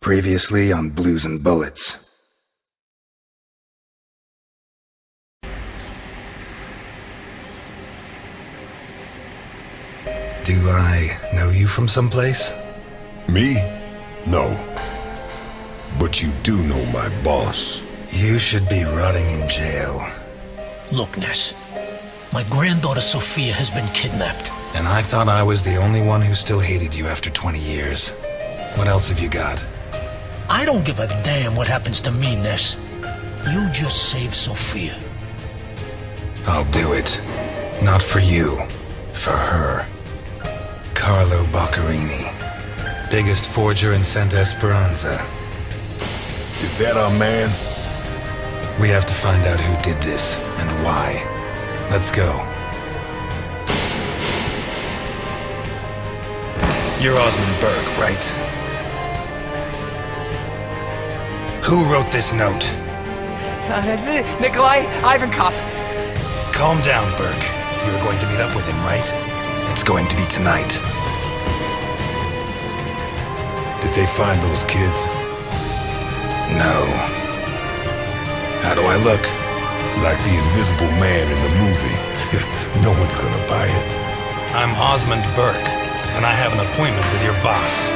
Previously on Blues and Bullets. Do I know you from someplace? Me? No. But you do know my boss. You should be rotting in jail. Look, Ness. My granddaughter Sophia has been kidnapped. And I thought I was the only one who still hated you after 20 years. What else have you got? I don't give a damn what happens to me, Ness. You just save Sophia. I'll do it. Not for you. For her. Carlo Boccherini. Biggest forger in Santa Esperanza. Is that our man? We have to find out who did this and why. Let's go. You're Osmond Berg, right? Who wrote this note? Nikolai Ivankov. Calm down, Berg. You're going to meet up with him, right? It's going to be tonight. Did they find those kids? No. How do I look? Like the invisible man in the movie. No one's gonna buy it. I'm Osmond Berg, and I have an appointment with your boss.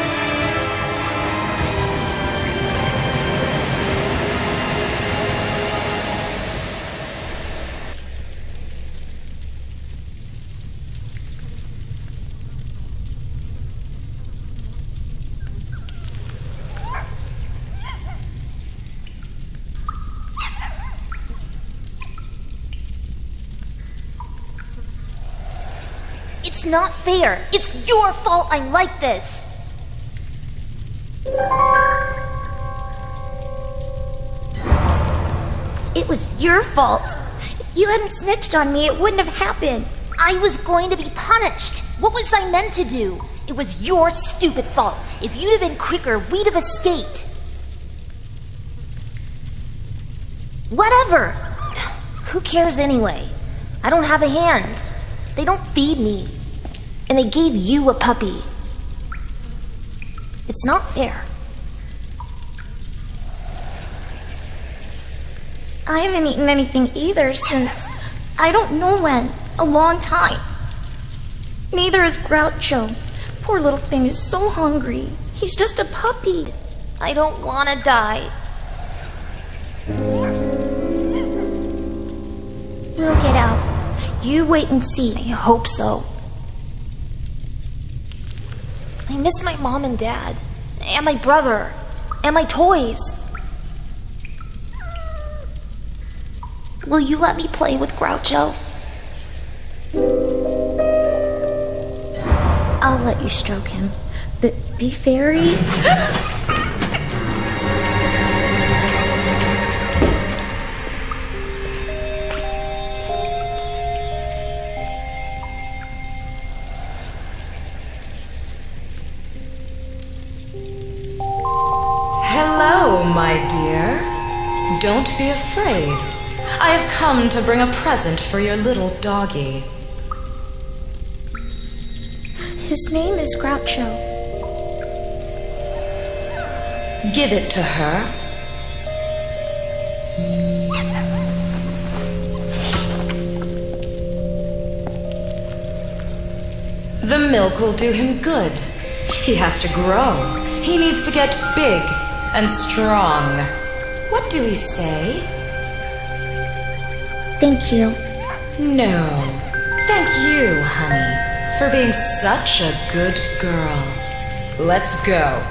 It's not fair. It's your fault I'm like this. It was your fault. If you hadn't snitched on me, it wouldn't have happened. I was going to be punished. What was I meant to do? It was your stupid fault. If you'd have been quicker, we'd have escaped. Whatever. Who cares anyway? I don't have a hand. They don't feed me. And they gave you a puppy. It's not fair. I haven't eaten anything either since I don't know when. A long time. Neither is Groucho. Poor little thing is so hungry. He's just a puppy. I don't want to die. We'll get out. You wait and see. I hope so. I miss my mom and dad, and my brother, and my toys. Will you let me play with Groucho? I'll let you stroke him, but be very... Hello, my dear. Don't be afraid. I have come to bring a present for your little doggy. His name is Groucho. Give it to her. The milk will do him good. He has to grow. He needs to get big and strong. What do we say? Thank you. No. Thank you, honey, for being such a good girl. Let's go.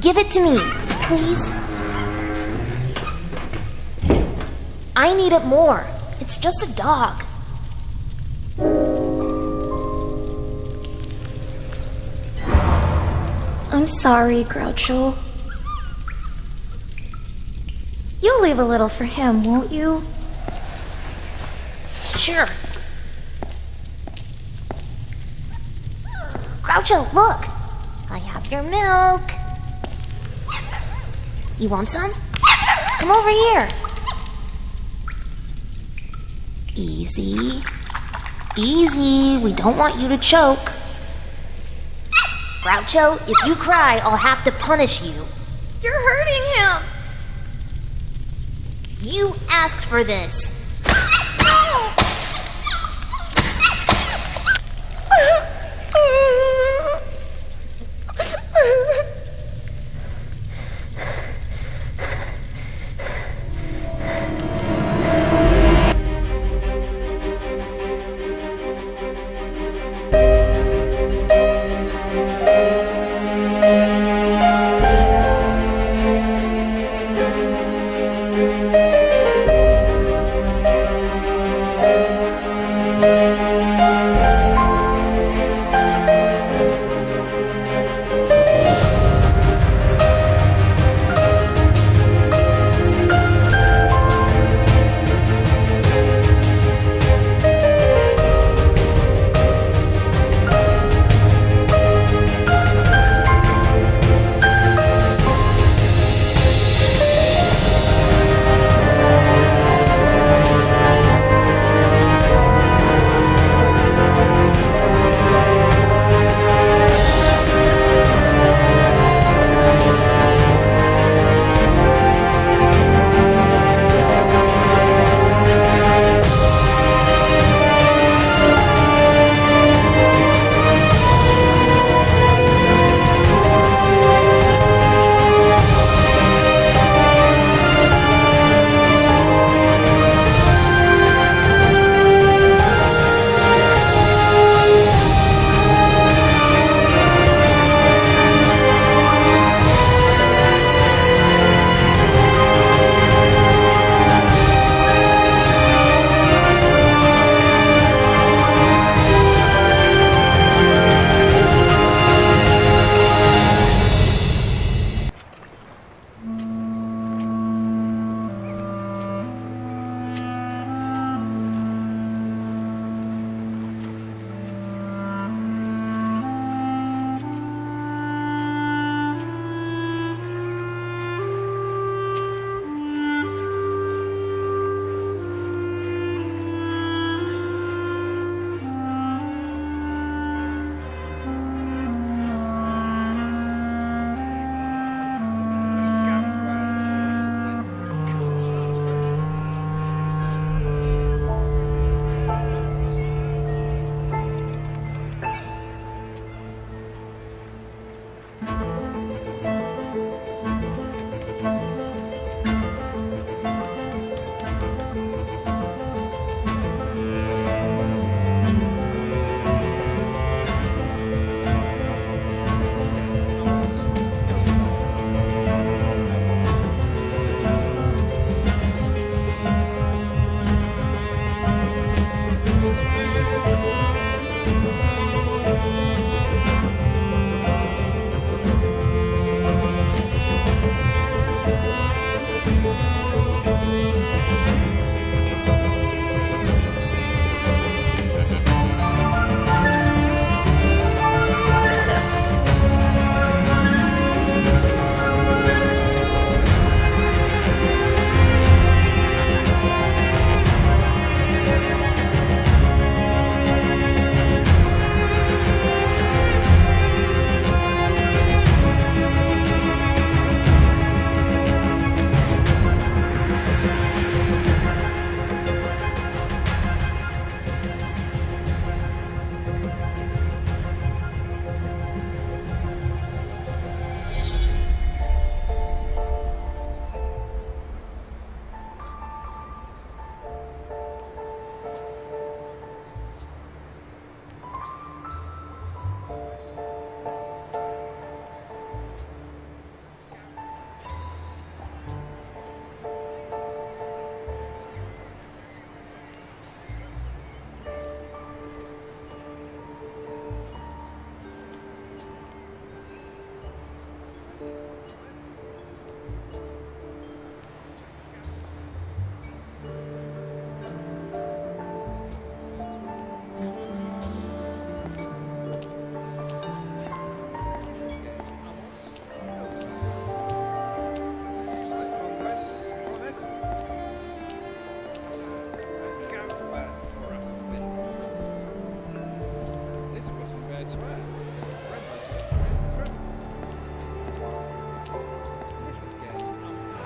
Give it to me, please. I need it more. It's just a dog. I'm sorry, Groucho. You'll leave a little for him, won't you? Sure. Groucho, look! I have your milk. You want some? Come over here. Easy. Easy, we don't want you to choke. Groucho, if you cry, I'll have to punish you. You're hurting him! You asked for this.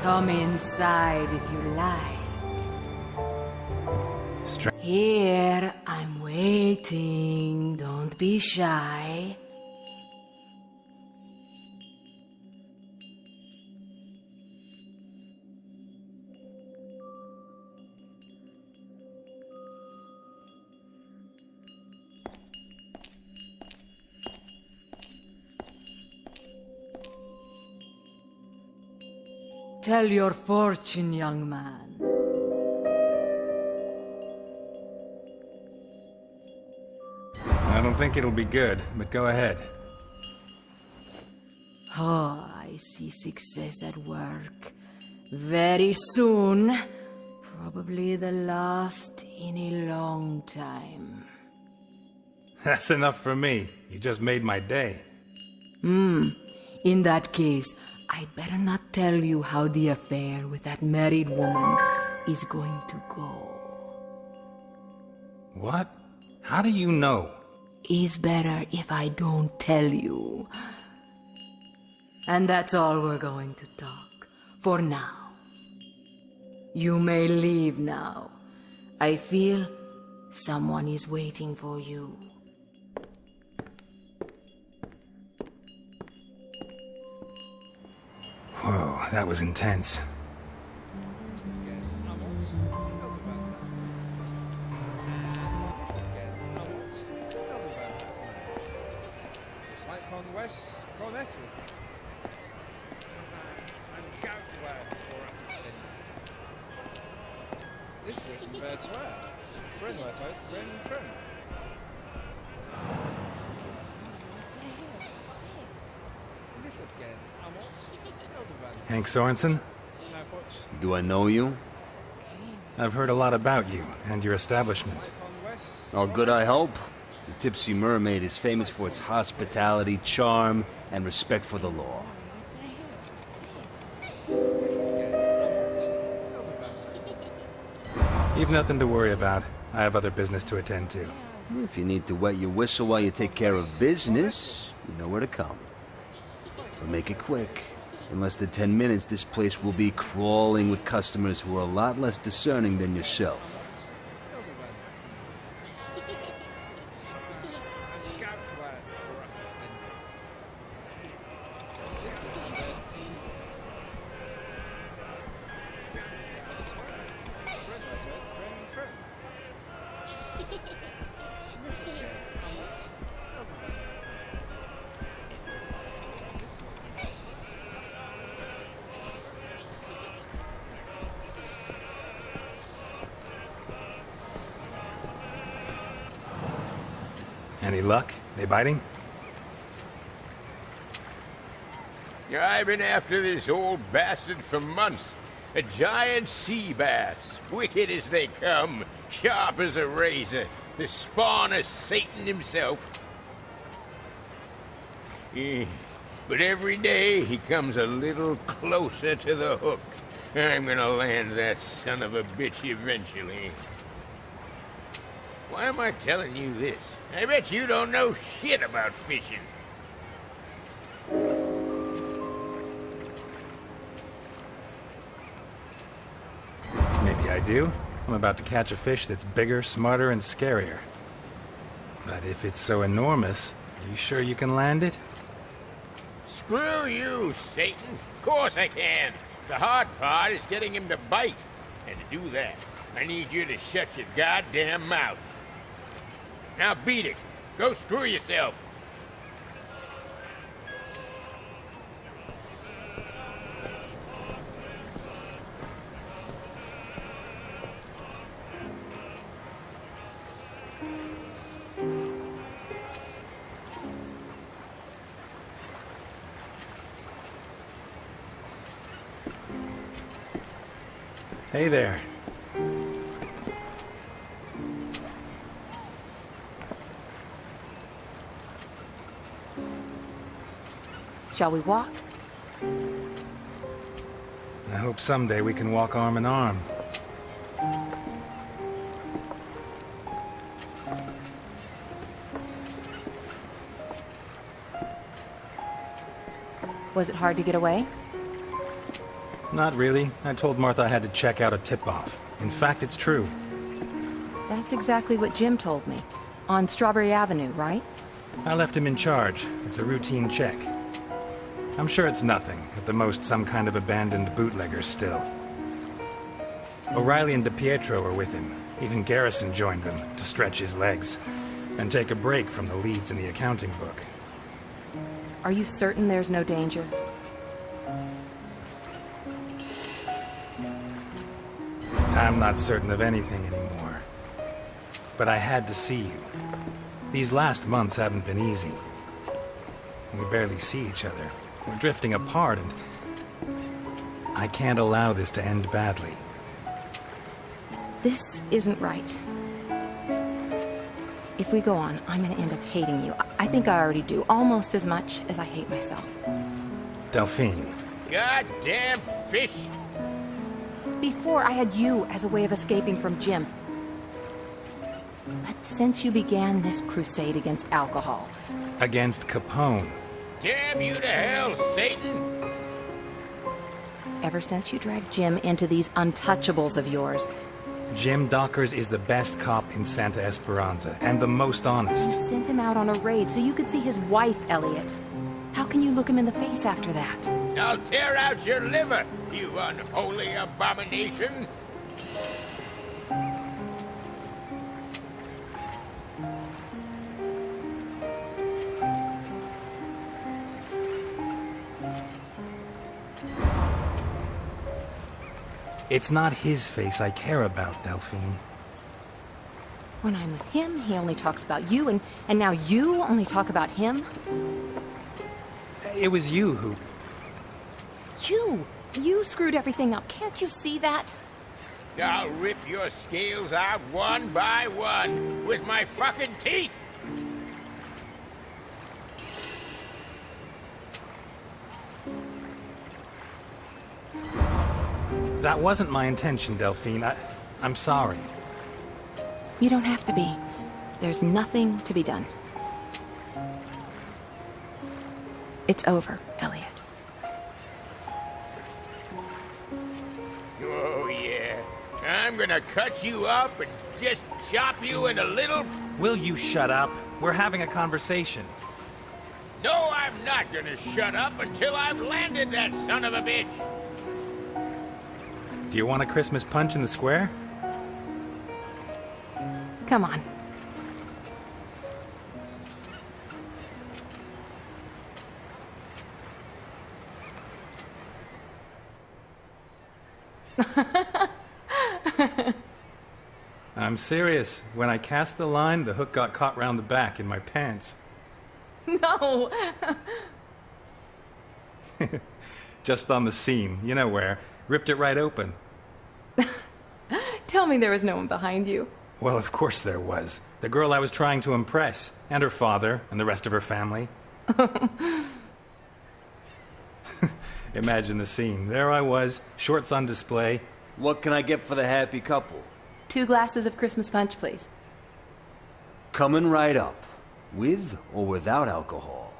Come inside if you like. Here, I'm waiting. Don't be shy. Tell your fortune, young man. I don't think it'll be good, but go ahead. Oh, I see success at work. Very soon. Probably the last in a long time. That's enough for me. You just made my day. In that case, I'd better not tell you how the affair with that married woman is going to go. What? How do you know? It's better if I don't tell you. And that's all we're going to talk, for now. You may leave now. I feel someone is waiting for you. Whoa, that was intense. Hank Sorensen? Do I know you? I've heard a lot about you and your establishment. All good, I hope. The Tipsy Mermaid is famous for its hospitality, charm, and respect for the law. You've nothing to worry about. I have other business to attend to. If you need to wet your whistle while you take care of business, you know where to come. But make it quick. In less than 10 minutes, this place will be crawling with customers who are a lot less discerning than yourself. Any luck? They biting? I've been after this old bastard for months. A giant sea bass, wicked as they come, sharp as a razor, the spawn of Satan himself. But every day he comes a little closer to the hook. I'm gonna land that son of a bitch eventually. Why am I telling you this? I bet you don't know shit about fishing. Maybe I do. I'm about to catch a fish that's bigger, smarter, and scarier. But if it's so enormous, are you sure you can land it? Screw you, Satan. Of course I can. The hard part is getting him to bite. And to do that, I need you to shut your goddamn mouth. Now beat it. Go screw yourself. Hey there. Shall we walk? I hope someday we can walk arm in arm. Was it hard to get away? Not really. I told Martha I had to check out a tip-off. In fact, it's true. That's exactly what Jim told me. On Strawberry Avenue, right? I left him in charge. It's a routine check. I'm sure it's nothing. At the most, some kind of abandoned bootlegger still. O'Reilly and DiPietro were with him. Even Garrison joined them to stretch his legs and take a break from the leads in the accounting book. Are you certain there's no danger? I'm not certain of anything anymore. But I had to see you. These last months haven't been easy. We barely see each other. We're drifting apart, and I can't allow this to end badly. This isn't right. If we go on, I'm gonna end up hating you. I think I already do, almost as much as I hate myself. Delphine. Goddamn fish! Before, I had you as a way of escaping from Jim. But since you began this crusade against alcohol... Against Capone. Damn you to hell, Satan! Ever since you dragged Jim into these untouchables of yours... Jim Dockers is the best cop in Santa Esperanza, and the most honest. You sent him out on a raid so you could see his wife, Eliot. How can you look him in the face after that? I'll tear out your liver, you unholy abomination! It's not his face I care about, Delphine. When I'm with him, he only talks about you, and now you only talk about him? It was you who... You screwed everything up. Can't you see that? I'll rip your scales out one by one with my fucking teeth! That wasn't my intention, Delphine. I'm sorry. You don't have to be. There's nothing to be done. It's over, Eliot. Oh, yeah. I'm gonna cut you up and just chop you into little... Will you shut up? We're having a conversation. No, I'm not gonna shut up until I've landed that son of a bitch! Do you want a Christmas punch in the square? Come on. I'm serious. When I cast the line, the hook got caught round the back in my pants. No! Just on the seam, you know where. Ripped it right open. Tell me there was no one behind you. Well, of course there was. The girl I was trying to impress. And her father, and the rest of her family. Imagine the scene. There I was, shorts on display. What can I get for the happy couple? 2 glasses of Christmas punch, please. Coming right up. With or without alcohol?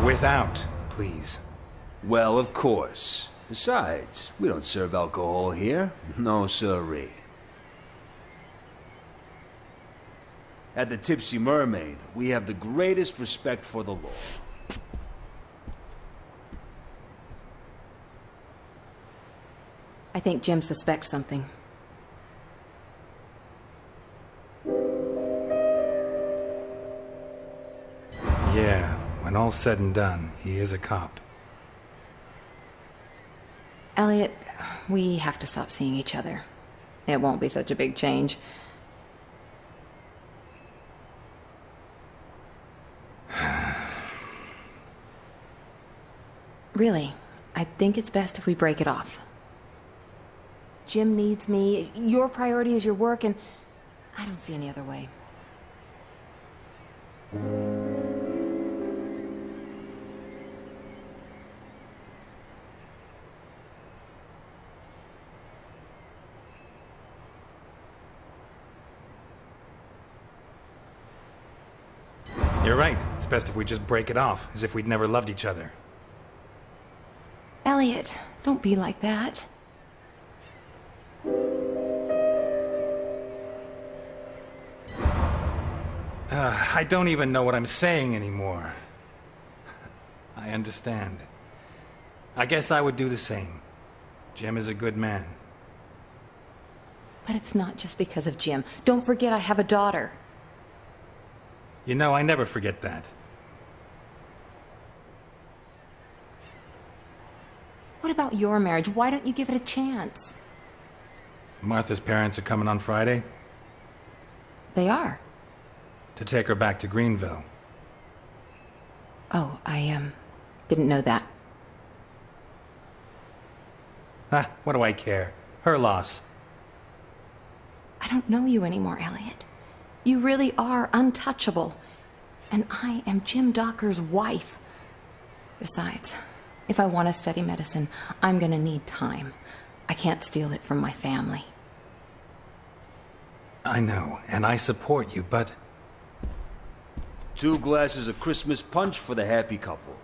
Without, please. Well, of course. Besides, we don't serve alcohol here. No sirree. At the Tipsy Mermaid, we have the greatest respect for the law. I think Jim suspects something. Yeah, when all's said and done, he is a cop. Eliot, we have to stop seeing each other. It won't be such a big change. Really, I think it's best if we break it off. Jim needs me, your priority is your work, and I don't see any other way. You're right. It's best if we just break it off, as if we'd never loved each other. Eliot, don't be like that. I don't even know what I'm saying anymore. I understand. I guess I would do the same. Jim is a good man. But it's not just because of Jim. Don't forget I have a daughter. You know, I never forget that. What about your marriage? Why don't you give it a chance? Martha's parents are coming on Friday They are. to take her back to Greenville. Oh, I didn't know that. What do I care? Her loss. I don't know you anymore, Eliot. You really are untouchable. And I am Jim Docker's wife. Besides, if I want to study medicine, I'm gonna need time. I can't steal it from my family. I know, and I support you, but 2 glasses of Christmas punch for the happy couple.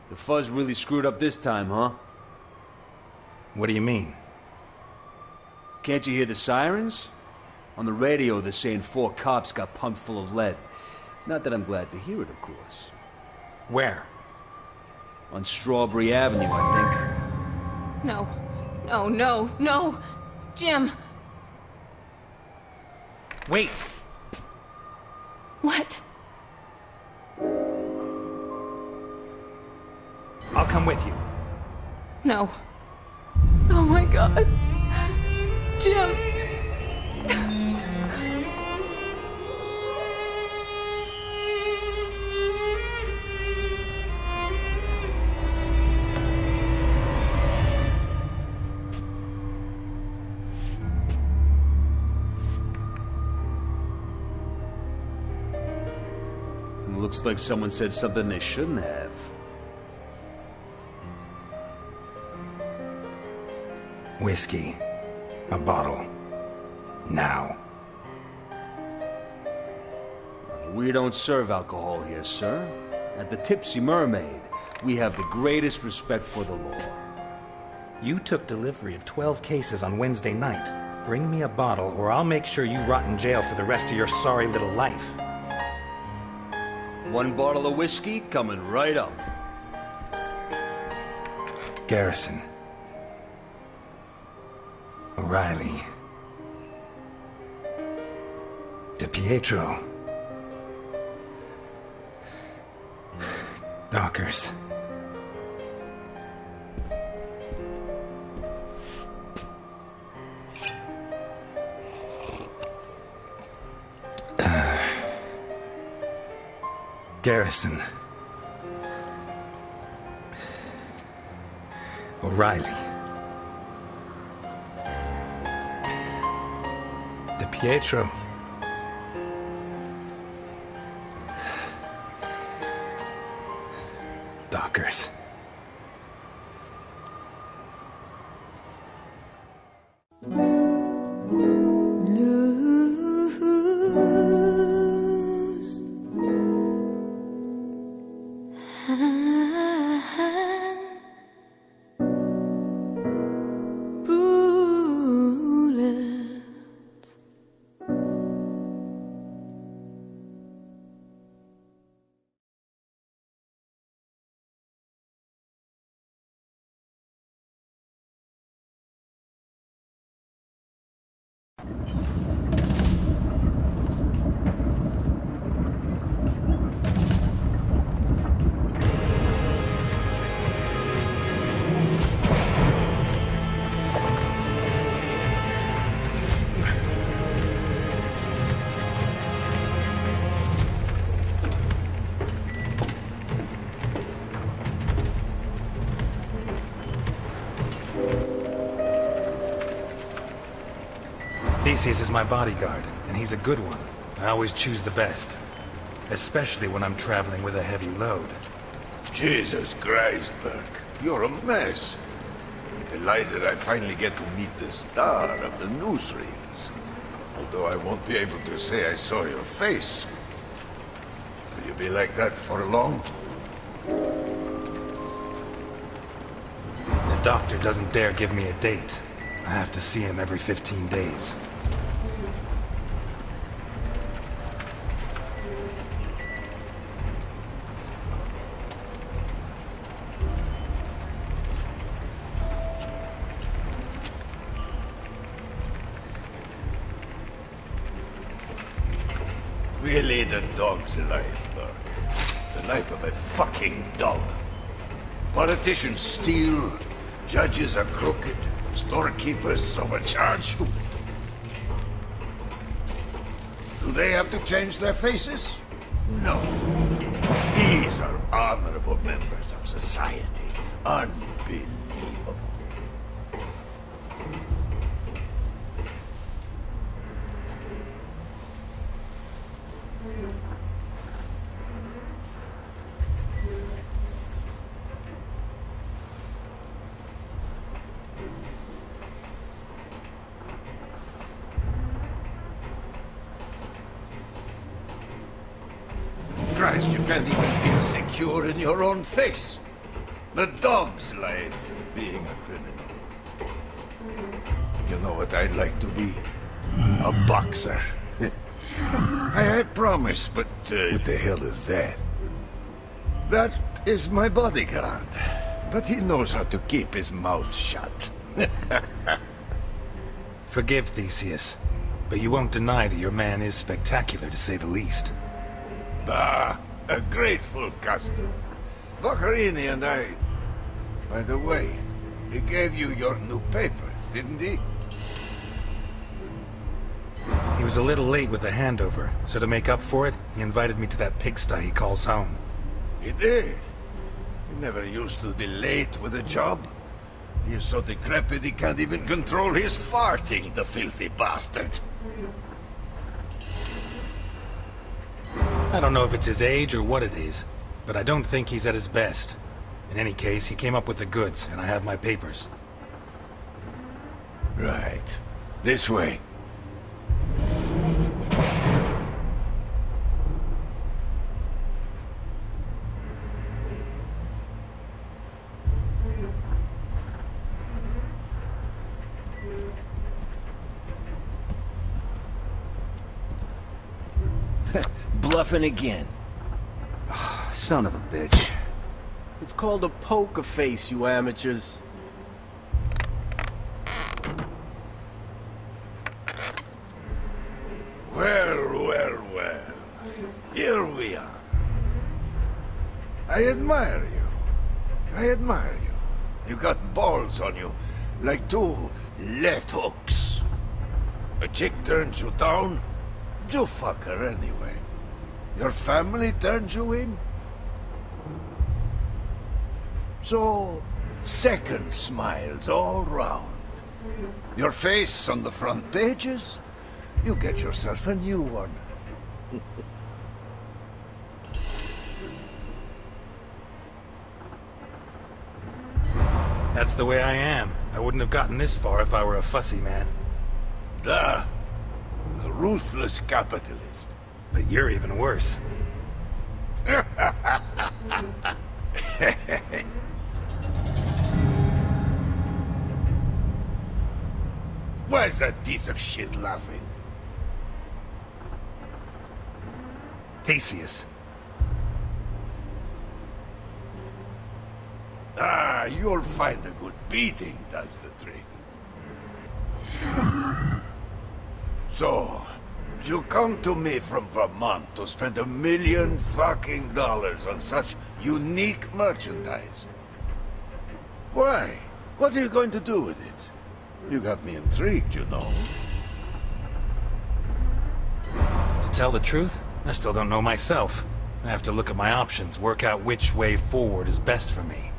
The fuzz really screwed up this time, huh? what do you mean? Can't you hear the sirens? On the radio, they're saying 4 cops got pumped full of lead. Not that I'm glad to hear it, of course. Where? On Strawberry Avenue, I think. No, no, no, no! Jim! Wait! What? I'll come with you. No. Oh my God. Jim! Looks like someone said something they shouldn't have. Whiskey. A bottle. Now. We don't serve alcohol here, sir. At the Tipsy Mermaid, we have the greatest respect for the law. You took delivery of 12 cases on Wednesday night. Bring me a bottle, or I'll make sure you rot in jail for the rest of your sorry little life. 1 bottle of whiskey coming right up. Garrison. O'Reilly. DePietro. Dockers. Garrison. O'Reilly. DePietro. Dockers. Theseus is my bodyguard, and he's a good one. I always choose the best. Especially when I'm traveling with a heavy load. Jesus Christ, Burke. You're a mess. I'm delighted I finally get to meet the star of the newsreels. Although I won't be able to say I saw your face. You be like that for long? The doctor doesn't dare give me a date. I have to see him every 15 days. Really, the dog's life, Burke. The life of a fucking dog. Politicians steal, judges are crooked, storekeepers overcharge. Do they have to change their faces? No. These are honorable members of society. Unbelievable. Christ, you can't even feel secure in your own face. The dog's life, being a criminal. You know what I'd like to be? A boxer. I had promised, but... what the hell is that? That is my bodyguard. But he knows how to keep his mouth shut. Forgive Theseus, but you won't deny that your man is spectacular, to say the least. Ah, a grateful custom. Boccherini and I... By the way, he gave you your new papers, didn't he? He was a little late with the handover, so to make up for it, he invited me to that pigsty he calls home. He did. He never used to be late with a job. He is so decrepit he can't even control his farting, the filthy bastard. I don't know if it's his age or what it is, but I don't think he's at his best. In any case, he came up with the goods, and I have my papers. Right. This way. Bluffing again. Son of a bitch. It's called a poker face, you amateurs. Well. Here we are. I admire you. You got balls on you, like two left hooks. A chick turns you down, you fuck her anyway. Your family turns you in. So, second smiles all round. Your face on the front pages, you get yourself a new one. That's the way I am. I wouldn't have gotten this far if I were a fussy man. A ruthless capitalist. But you're even worse. Why is that piece of shit laughing? Theseus. You'll find a good beating does the trick. So, you come to me from Vermont to spend $1 million fucking dollars on such unique merchandise. Why? What are you going to do with it? You got me intrigued, you know. To tell the truth, I still don't know myself. I have to look at my options, work out which way forward is best for me.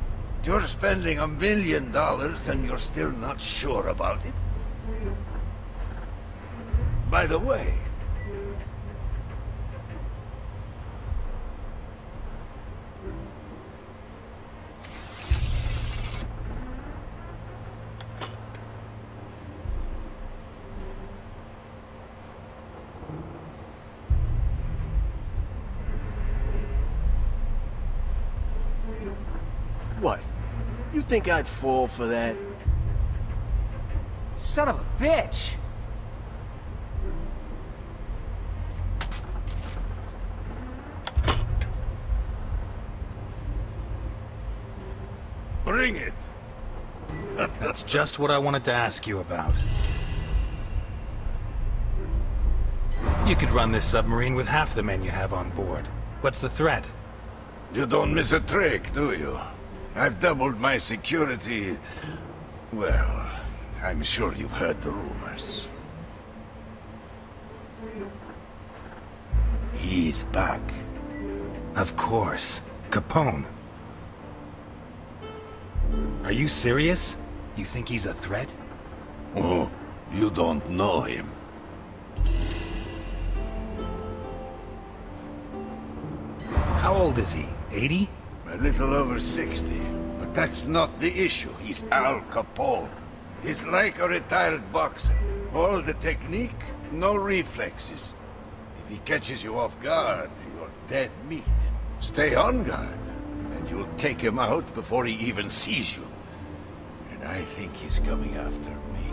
You're spending $1 million and you're still not sure about it? By the way, You think I'd fall for that? Son of a bitch! Bring it. That's just what I wanted to ask you about. You could run this submarine with half the men you have on board. What's the threat? You don't miss a trick, do you? I've doubled my security. Well, I'm sure you've heard the rumors. He's back. Of course. Capone. Are you serious? You think he's a threat? Oh, you don't know him. How old is he? 80? A little over 60. But that's not the issue. He's Al Capone. He's like a retired boxer. All the technique, no reflexes. If he catches you off guard, you're dead meat. Stay on guard, and you'll take him out before he even sees you. And I think he's coming after me.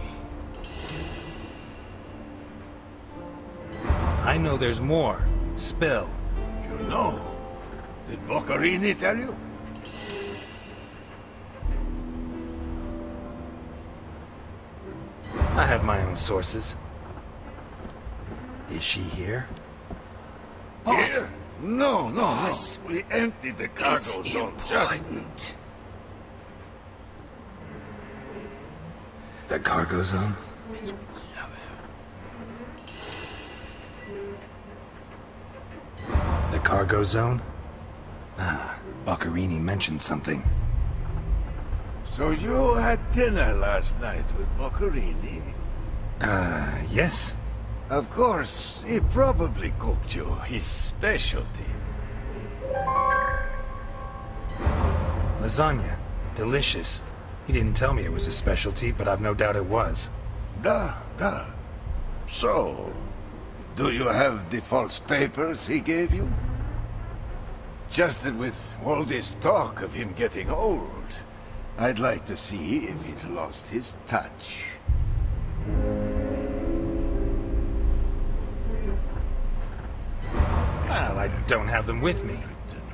I know there's more. Spill. You know? Did Boccarini tell you? I have my own sources. Is she here? Boss! Here? No, no, Boss. no. We emptied the cargo It's zone important. The cargo zone? The cargo zone? Ah, Boccarini mentioned something. So you had dinner last night with Boccarini? Yes. Of course, he probably cooked you his specialty. Lasagna. Delicious. He didn't tell me it was a specialty, but I've no doubt it was. Da. So, do you have the false papers he gave you? Just that with all this talk of him getting old, I'd like to see if he's lost his touch. Well, I don't have them with me.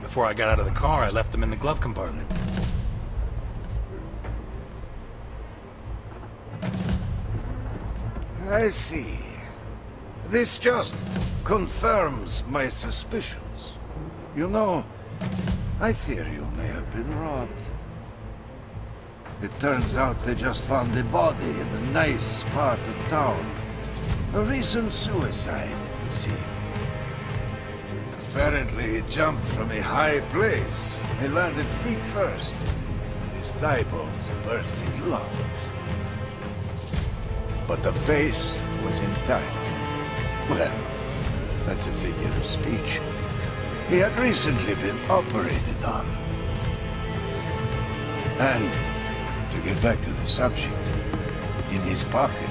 Before I got out of the car, I left them in the glove compartment. I see. This just confirms my suspicions. You know, I fear you may have been robbed. It turns out they just found a body in a nice part of town. A recent suicide, it would seem. Apparently he jumped from a high place. He landed feet first, and his thigh bones burst his lungs. But the face was intact. Well, that's a figure of speech. He had recently been operated on. And, to get back to the subject, in his pocket,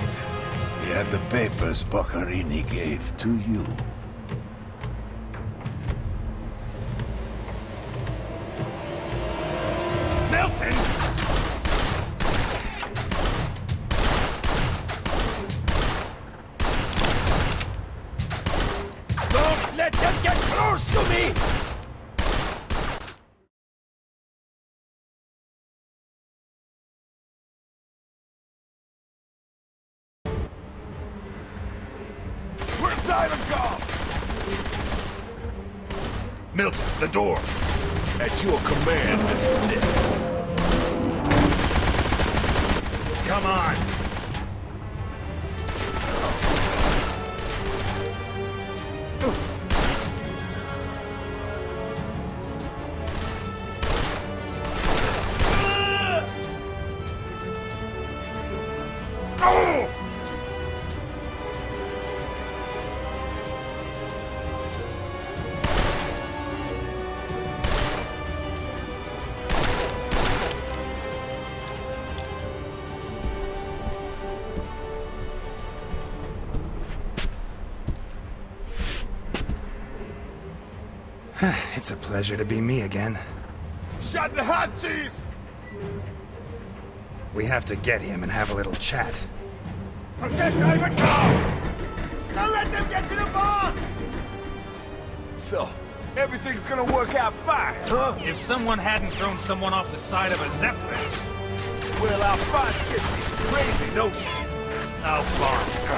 he had the papers Boccarini gave to you. Milton! Don't let them get close to me! Where's Ivan gone? Milton, the door. At your command, Mr. Ness. Come on! It's a pleasure to be me again. Shut the hot cheese! We have to get him and have a little chat. Protect Ivan now! Don't let them get to the boss! So, everything's gonna work out fine, huh? If someone hadn't thrown someone off the side of a Zeppelin... Well, our boss gets crazy, don't you? Our boss.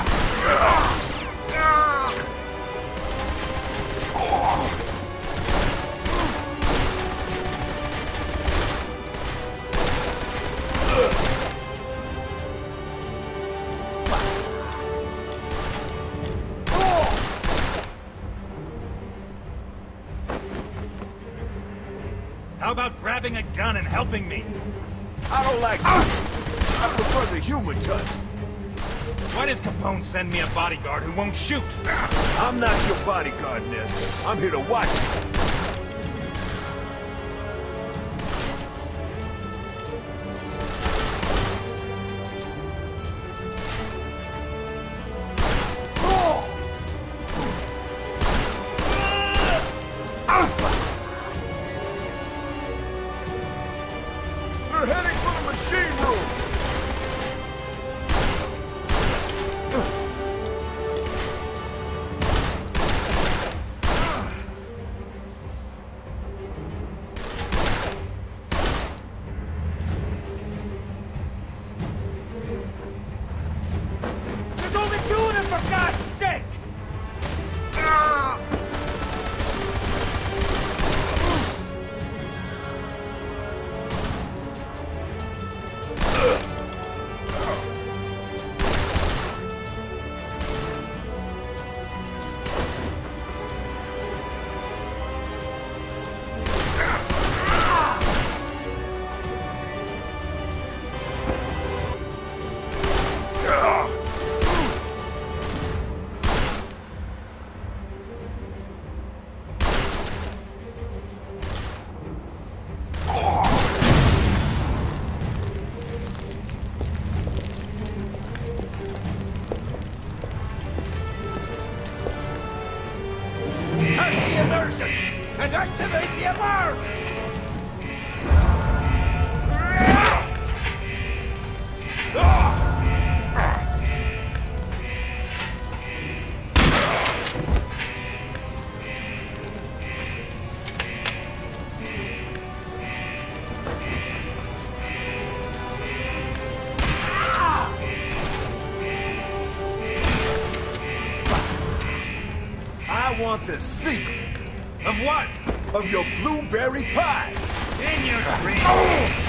How about grabbing a gun and helping me? I don't like that. I prefer the human touch. Why does Capone send me a bodyguard who won't shoot? I'm not your bodyguard, Ness. I'm here to watch you. We're heading for the machine room. There's only two of them, for God's sake! Turn the immersion and activate the alarm! I want the secret. Of what? Of your blueberry pie. In your dreams.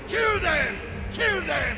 Kill them! Kill them!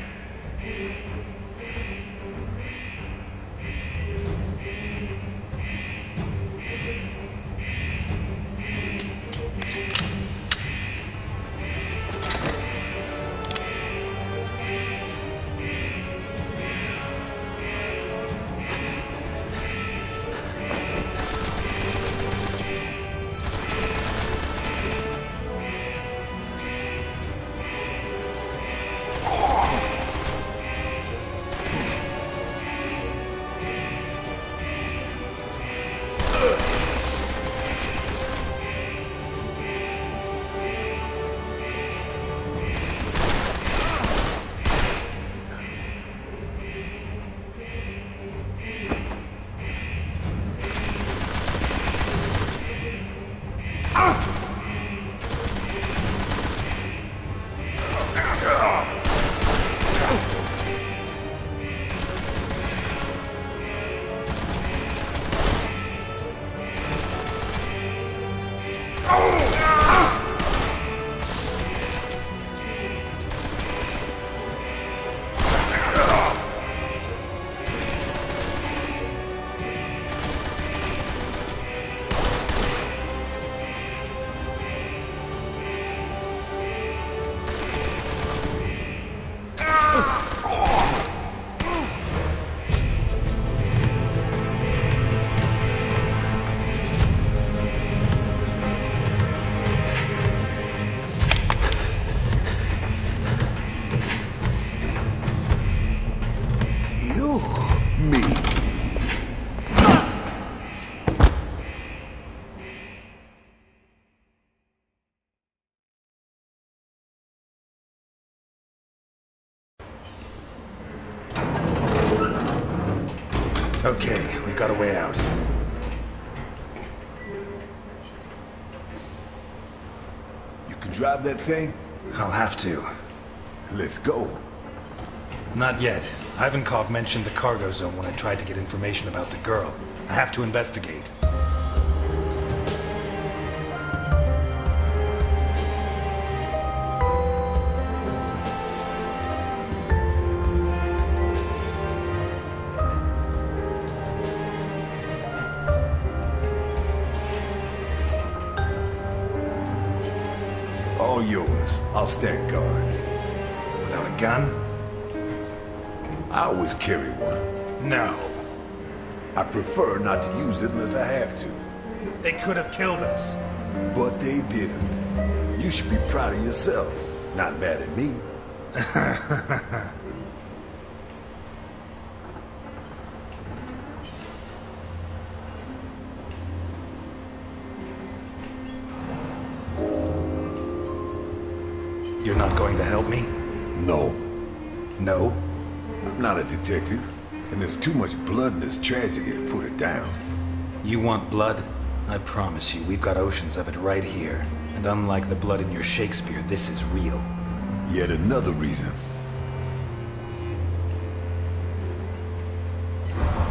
Okay, we've got a way out. You can drive that thing? I'll have to. Let's go. Not yet. Ivankov mentioned the cargo zone when I tried to get information about the girl. I have to investigate. All yours. I'll stand guard. Without a gun? I always carry one. No. I prefer not to use it unless I have to. They could have killed us. But they didn't. You should be proud of yourself. Not mad at me. You're not going to help me? No. No? I'm not a detective, and there's too much blood in this tragedy to put it down. You want blood? I promise you, we've got oceans of it right here. And unlike the blood in your Shakespeare, this is real. Yet another reason.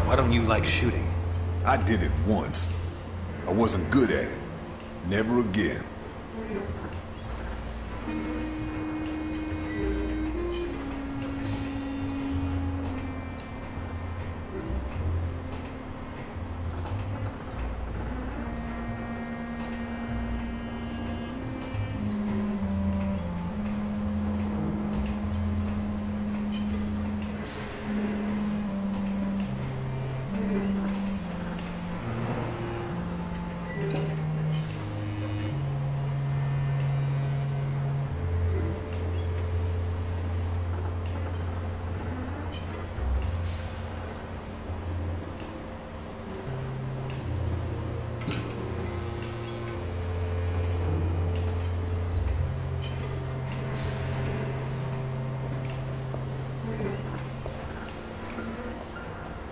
Why don't you like shooting? I did it once. I wasn't good at it. Never again.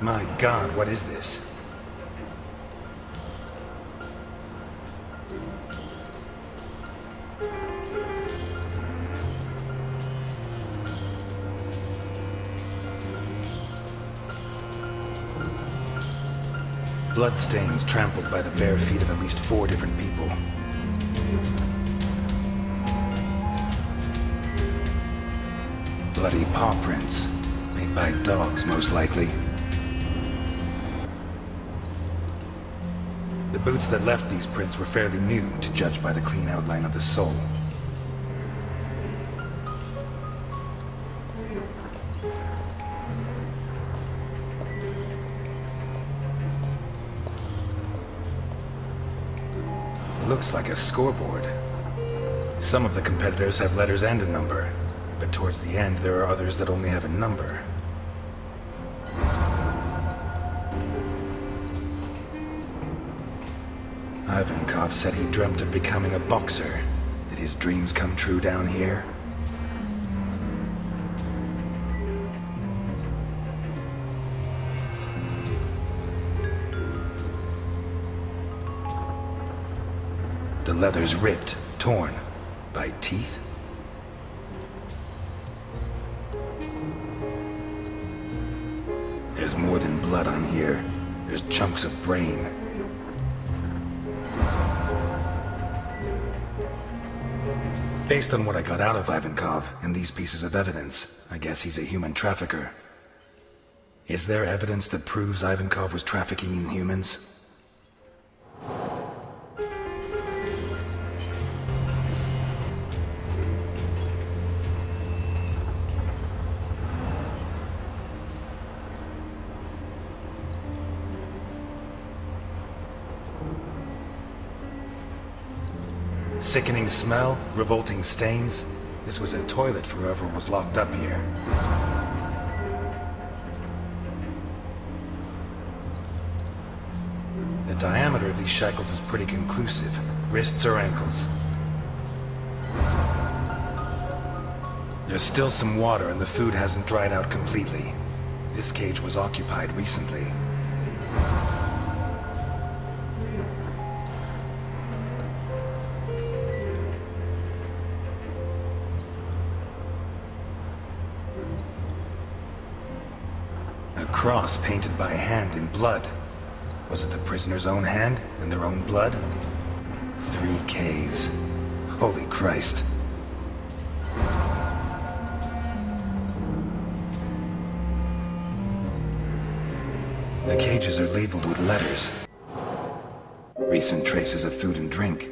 My God, what is this? Bloodstains trampled by the bare feet of at least 4 different people. Bloody paw prints, made by dogs most likely. The boots that left these prints were fairly new, to judge by the clean outline of the sole. Looks like a scoreboard. Some of the competitors have letters and a number, but towards the end there are others that only have a number. Ivankov said he dreamt of becoming a boxer. Did his dreams come true down here? The leather's ripped, torn, by teeth? There's more than blood on here. There's chunks of brain. Based on what I got out of Ivankov and these pieces of evidence, I guess he's a human trafficker. Is there evidence that proves Ivankov was trafficking in humans? Sickening smell, revolting stains. This was a toilet for whoever was locked up here. The diameter of these shackles is pretty conclusive. Wrists or ankles. There's still some water and the food hasn't dried out completely. This cage was occupied recently. A cross painted by hand in blood. Was it the prisoner's own hand and their own blood? 3 Ks. Holy Christ. The cages are labeled with letters. Recent traces of food and drink.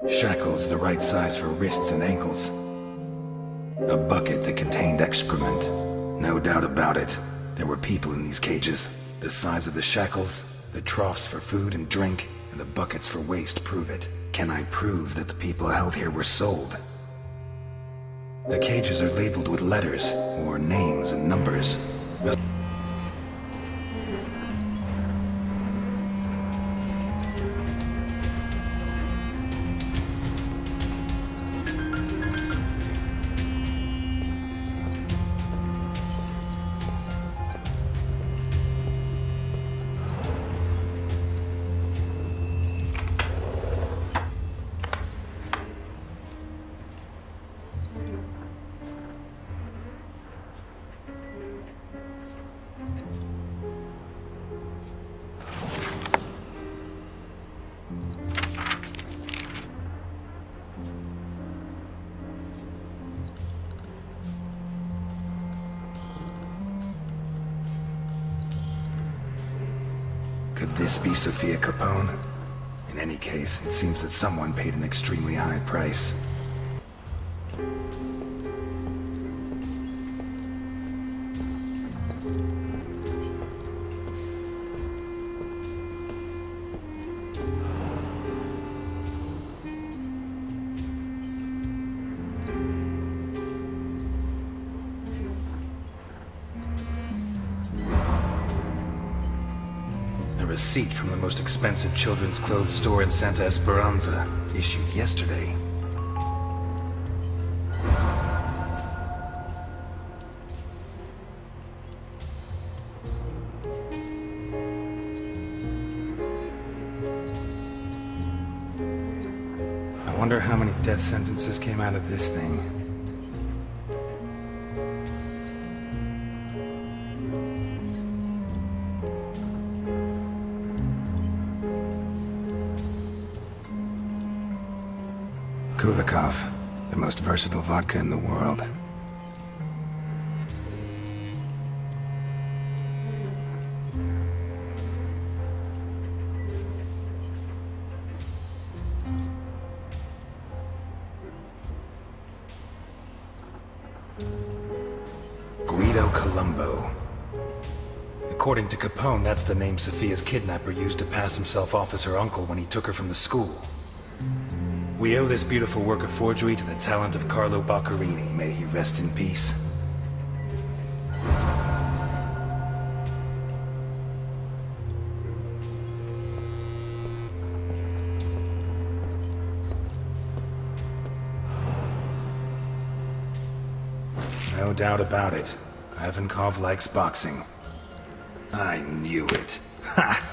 Shackles the right size for wrists and ankles. A bucket that contained excrement. No doubt about it. There were people in these cages. The size of the shackles, the troughs for food and drink, and the buckets for waste prove it. Can I prove that the people held here were sold? The cages are labeled with letters, or names and numbers. Could this be Sophia Capone? In any case, it seems that someone paid an extremely high price. A receipt from the most expensive children's clothes store in Santa Esperanza, issued yesterday. I wonder how many death sentences came out of this thing. Kulikov, the most versatile vodka in the world. Guido Colombo. According to Capone, that's the name Sophia's kidnapper used to pass himself off as her uncle when he took her from the school. We owe this beautiful work of forgery to the talent of Carlo Boccherini. May he rest in peace. No doubt about it. Ivankov likes boxing. I knew it. Ha!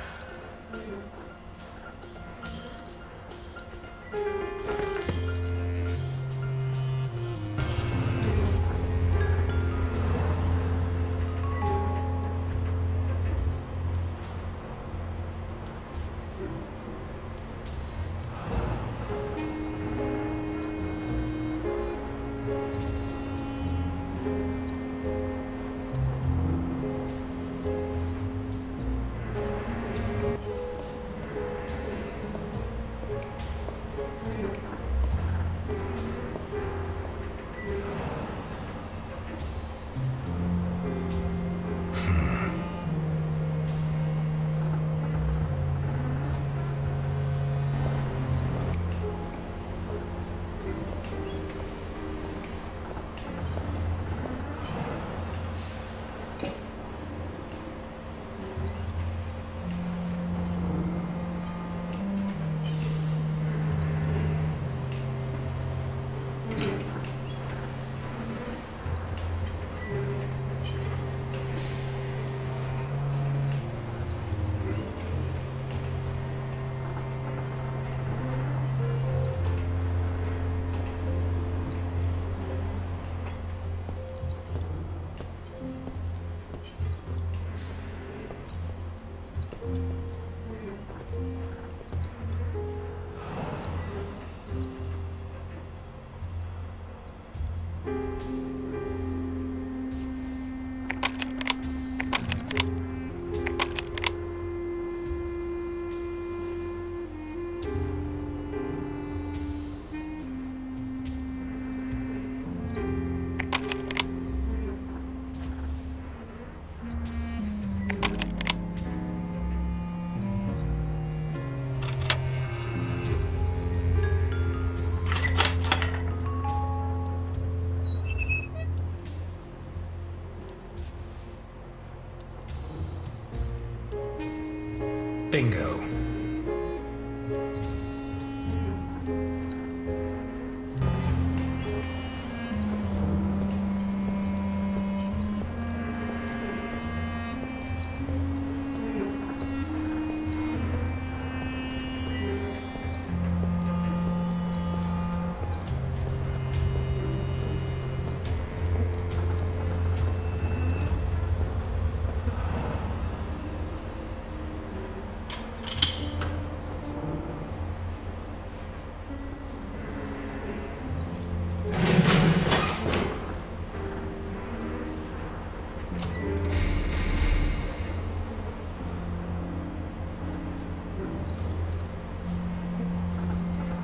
Bingo.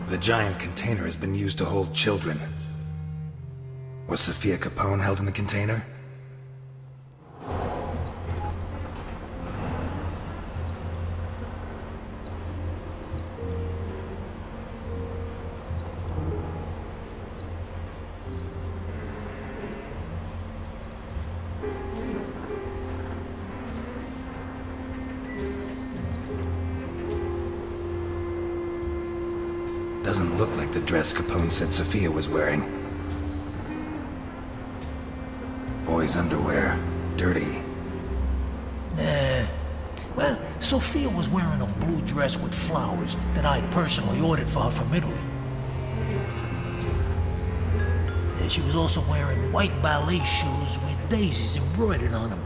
The giant container has been used to hold children. Was Sophia Capone held in the container? Doesn't look like the dress Capone said Sophia was wearing. Boy's underwear. Dirty. Nah. Well, Sophia was wearing a blue dress with flowers that I'd personally ordered for her from Italy. And she was also wearing white ballet shoes with daisies embroidered on them.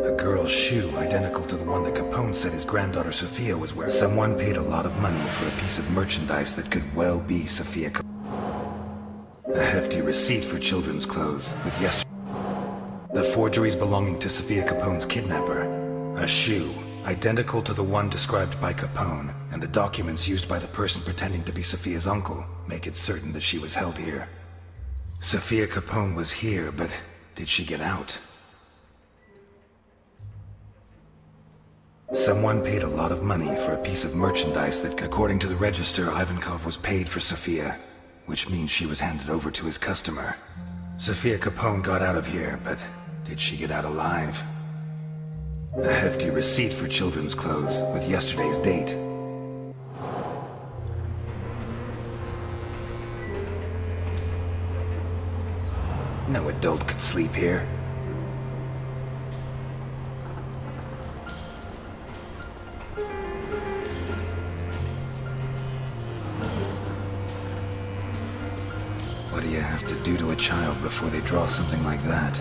A girl's shoe identical to the one that Capone said his granddaughter Sophia was wearing. Someone paid a lot of money for a piece of merchandise that could well be Sophia Capone. A hefty receipt for children's clothes with the forgeries belonging to Sophia Capone's kidnapper. A shoe identical to the one described by Capone, and the documents used by the person pretending to be Sophia's uncle make it certain that she was held here. Sophia Capone was here, but did she get out? Someone paid a lot of money for a piece of merchandise that, according to the register, Ivankov was paid for Sophia, which means she was handed over to his customer. Sophia Capone got out of here, but did she get out alive? A hefty receipt for children's clothes with yesterday's date. No adult could sleep here. What do you have to do to a child before they draw something like that?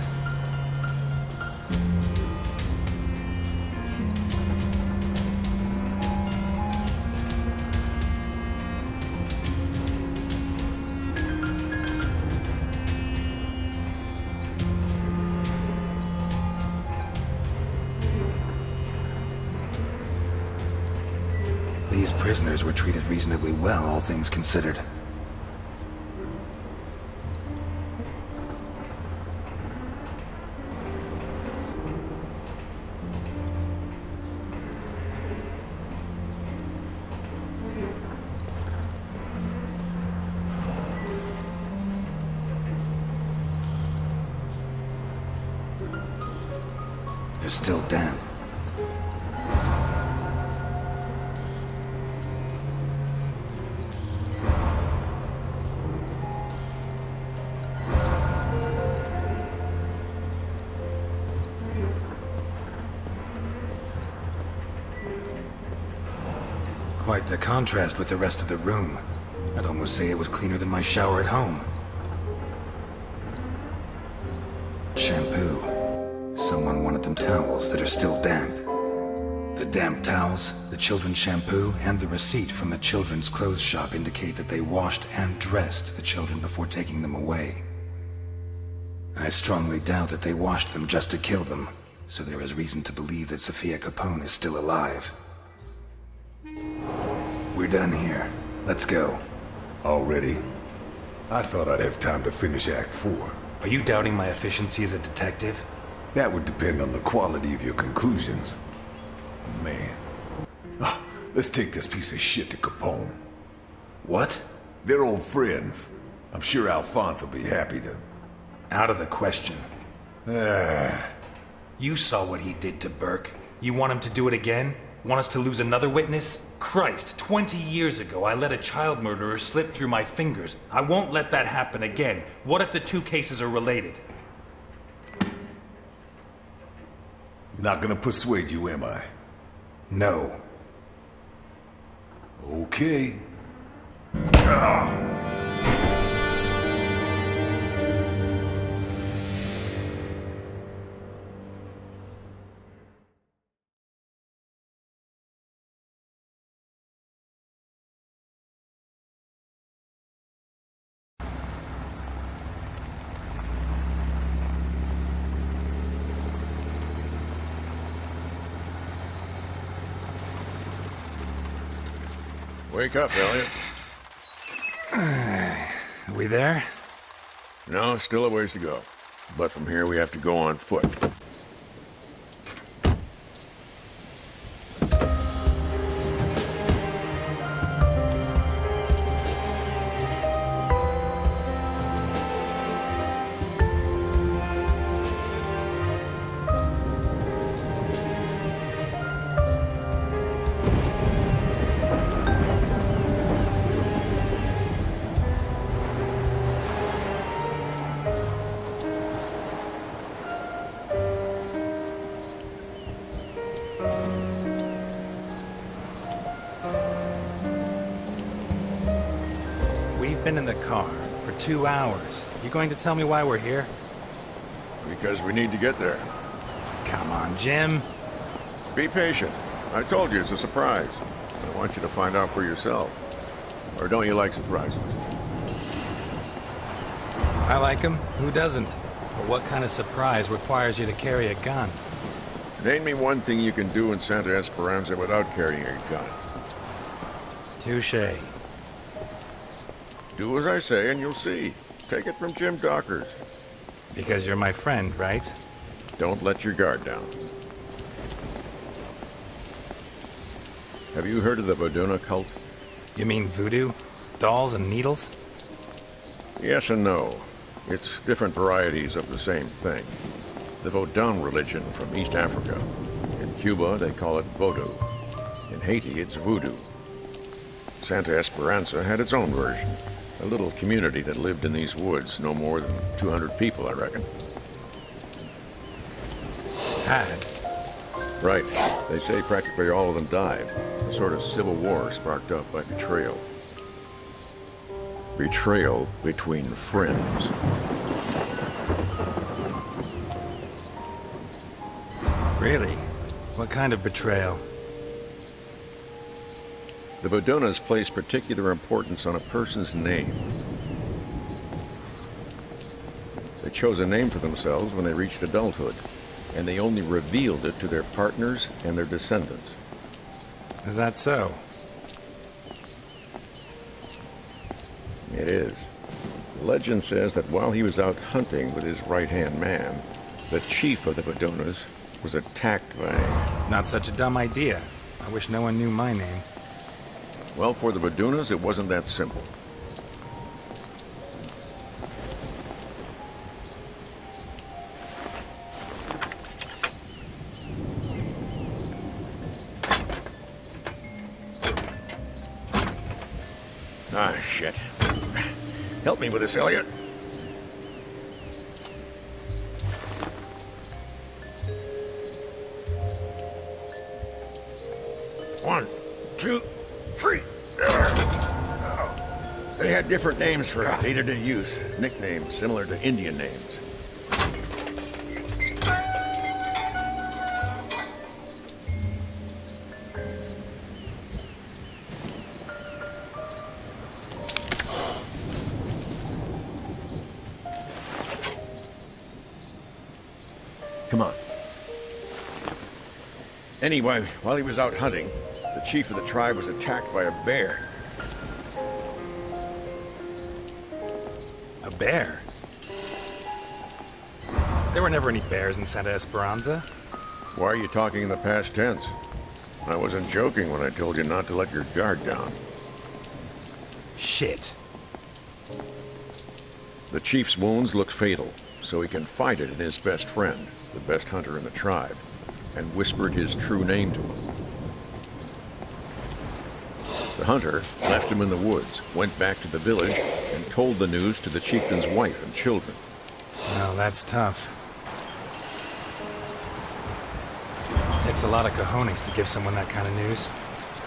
These prisoners were treated reasonably well, all things considered. They're still damp. Quite the contrast with the rest of the room. I'd almost say it was cleaner than my shower at home. Shampoo. Someone wanted them towels that are still damp. The damp towels, the children's shampoo, and the receipt from the children's clothes shop indicate that they washed and dressed the children before taking them away. I strongly doubt that they washed them just to kill them, so there is reason to believe that Sophia Capone is still alive. We're done here. Let's go. Already? I thought I'd have time to finish Act 4. Are you doubting my efficiency as a detective? That would depend on the quality of your conclusions. Man. Let's take this piece of shit to Capone. What? They're old friends. I'm sure Alphonse will be happy to. Out of the question. You saw what he did to Burke. You want him to do it again? Want us to lose another witness? Christ, 20 years ago I let a child murderer slip through my fingers. I won't let that happen again. What if the two cases are related? Not gonna persuade you, am I? No. Okay. Wake up, Eliot. Are we there? No, still a ways to go. But from here we have to go on foot. We've been in the car for 2 hours. You going to tell me why we're here? Because we need to get there. Come on, Jim. Be patient. I told you it's a surprise. I want you to find out for yourself. Or don't you like surprises? I like him. Who doesn't? But what kind of surprise requires you to carry a gun? Name me one thing you can do in Santa Esperanza without carrying a gun. Touché. Do as I say and you'll see. Take it from Jim Dockers. Because you're my friend, right? Don't let your guard down. Have you heard of the Voduna cult? You mean voodoo? Dolls and needles? Yes and no. It's different varieties of the same thing. The Vodun religion from East Africa. In Cuba, they call it Vodou. In Haiti, it's voodoo. Santa Esperanza had its own version. A little community that lived in these woods, no more than 200 people, I reckon. Had? Right. They say practically all of them died. A sort of civil war sparked up by betrayal. Betrayal between friends. Really? What kind of betrayal? The Vodunas place particular importance on a person's name. They chose a name for themselves when they reached adulthood, and they only revealed it to their partners and their descendants. Is that so? It is. The legend says that while he was out hunting with his right-hand man, the chief of the Vodunas was attacked by... Not such a dumb idea. I wish no one knew my name. Well, for the Vodunas, it wasn't that simple. Ah, shit. Help me with this, Eliot. One, two, three. They had different names for day-to-day use. Nicknames similar to Indian names. Come on. Anyway, while he was out hunting, the chief of the tribe was attacked by a bear. A bear? There were never any bears in Santa Esperanza. Why are you talking in the past tense? I wasn't joking when I told you not to let your guard down. Shit. The chief's wounds look fatal, so he confided in his best friend, the best hunter in the tribe, and whispered his true name to him. The hunter left him in the woods, went back to the village, and told the news to the chieftain's wife and children. Well, that's tough. Takes a lot of cojones to give someone that kind of news.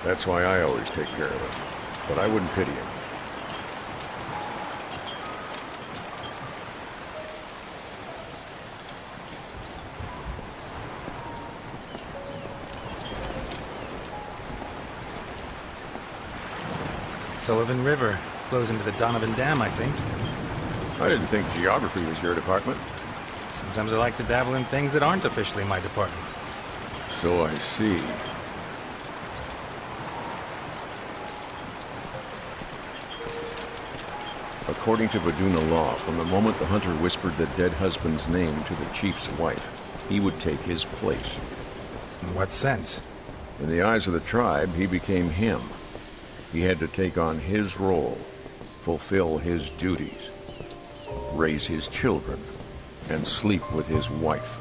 That's why I always take care of it. But I wouldn't pity him. Sullivan River flows into the Donovan Dam, I think. I didn't think geography was your department. Sometimes I like to dabble in things that aren't officially my department. So I see. According to Vaduna law, from the moment the hunter whispered the dead husband's name to the chief's wife, he would take his place. In what sense? In the eyes of the tribe, he became him. He had to take on his role, fulfill his duties, raise his children, and sleep with his wife.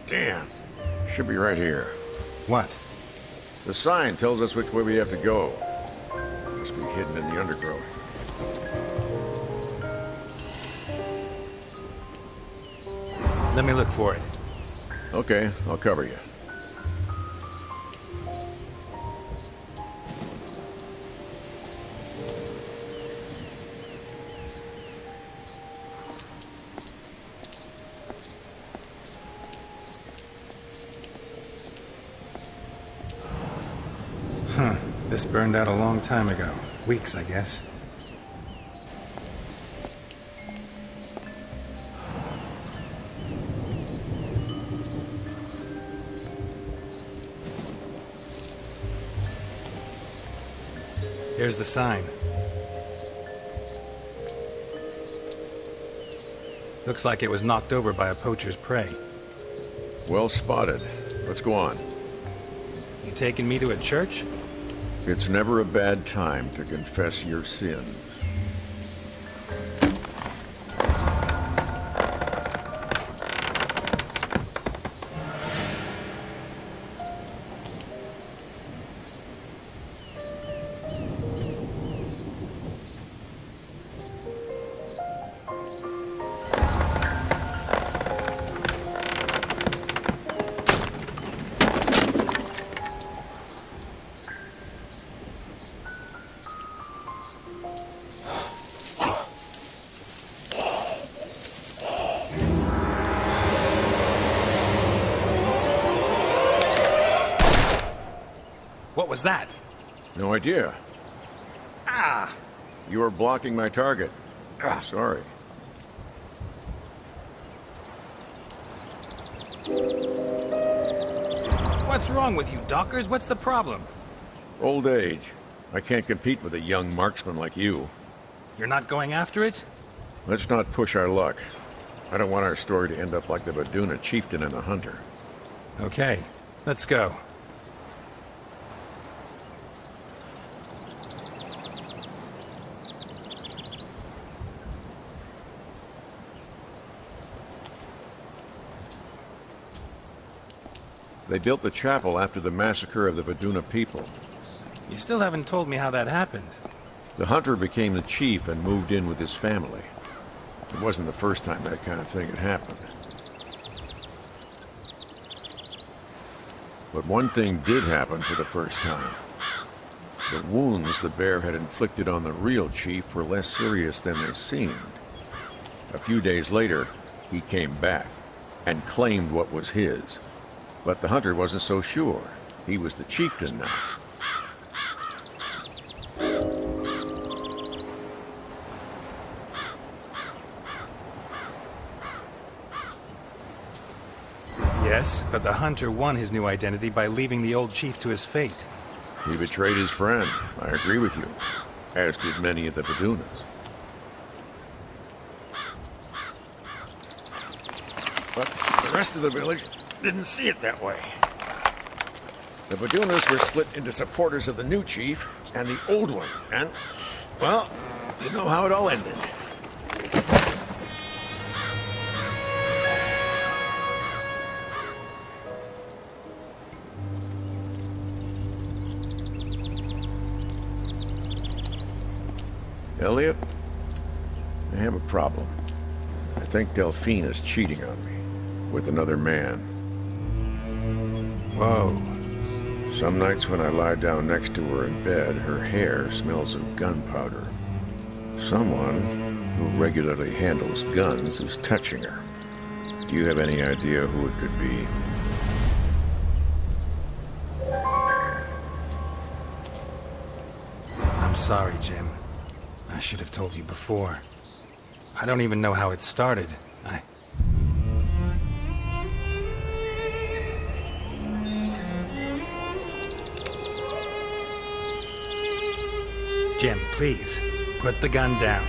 Damn. Should be right here. What? The sign tells us which way we have to go. Must be hidden in the undergrowth. Let me look for it. Okay, I'll cover you. This burned out a long time ago. Weeks, I guess. Here's the sign. Looks like it was knocked over by a poacher's prey. Well spotted. Let's go on. You taking me to a church? It's never a bad time to confess your sins. What was that? No idea. Ah! You were blocking my target. Sorry. What's wrong with you, Dockers? What's the problem? Old age. I can't compete with a young marksman like you. You're not going after it? Let's not push our luck. I don't want our story to end up like the Vaduna chieftain and the hunter. Okay, let's go. They built the chapel after the massacre of the Vaduna people. You still haven't told me how that happened. The hunter became the chief and moved in with his family. It wasn't the first time that kind of thing had happened. But one thing did happen for the first time. The wounds the bear had inflicted on the real chief were less serious than they seemed. A few days later, he came back and claimed what was his. But the hunter wasn't so sure. He was the chieftain now. Yes, but the hunter won his new identity by leaving the old chief to his fate. He betrayed his friend. I agree with you. As did many of the Vadunas. But the rest of the village didn't see it that way. The Badunas were split into supporters of the new chief and the old one, and, well, you know how it all ended. Eliot, I have a problem. I think Delphine is cheating on me with another man. Whoa. Some nights when I lie down next to her in bed, her hair smells of gunpowder. Someone who regularly handles guns is touching her. Do you have any idea who it could be? I'm sorry, Jim. I should have told you before. I don't even know how it started. Jim, please, put the gun down.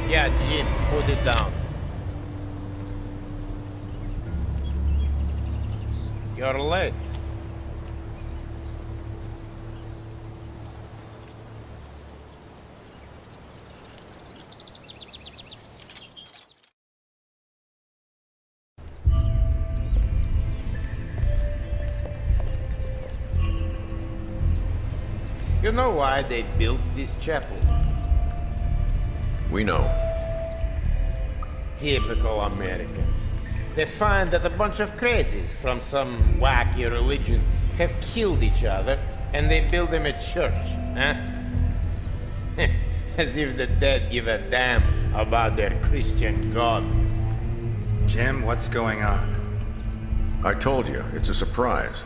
Yeah, Jim, put it down. You're late. You know why they built this chapel? We know. Typical Americans. They find that a bunch of crazies from some wacky religion have killed each other, and they build them a church, huh? As if the dead give a damn about their Christian God. Jim, what's going on? I told you, it's a surprise.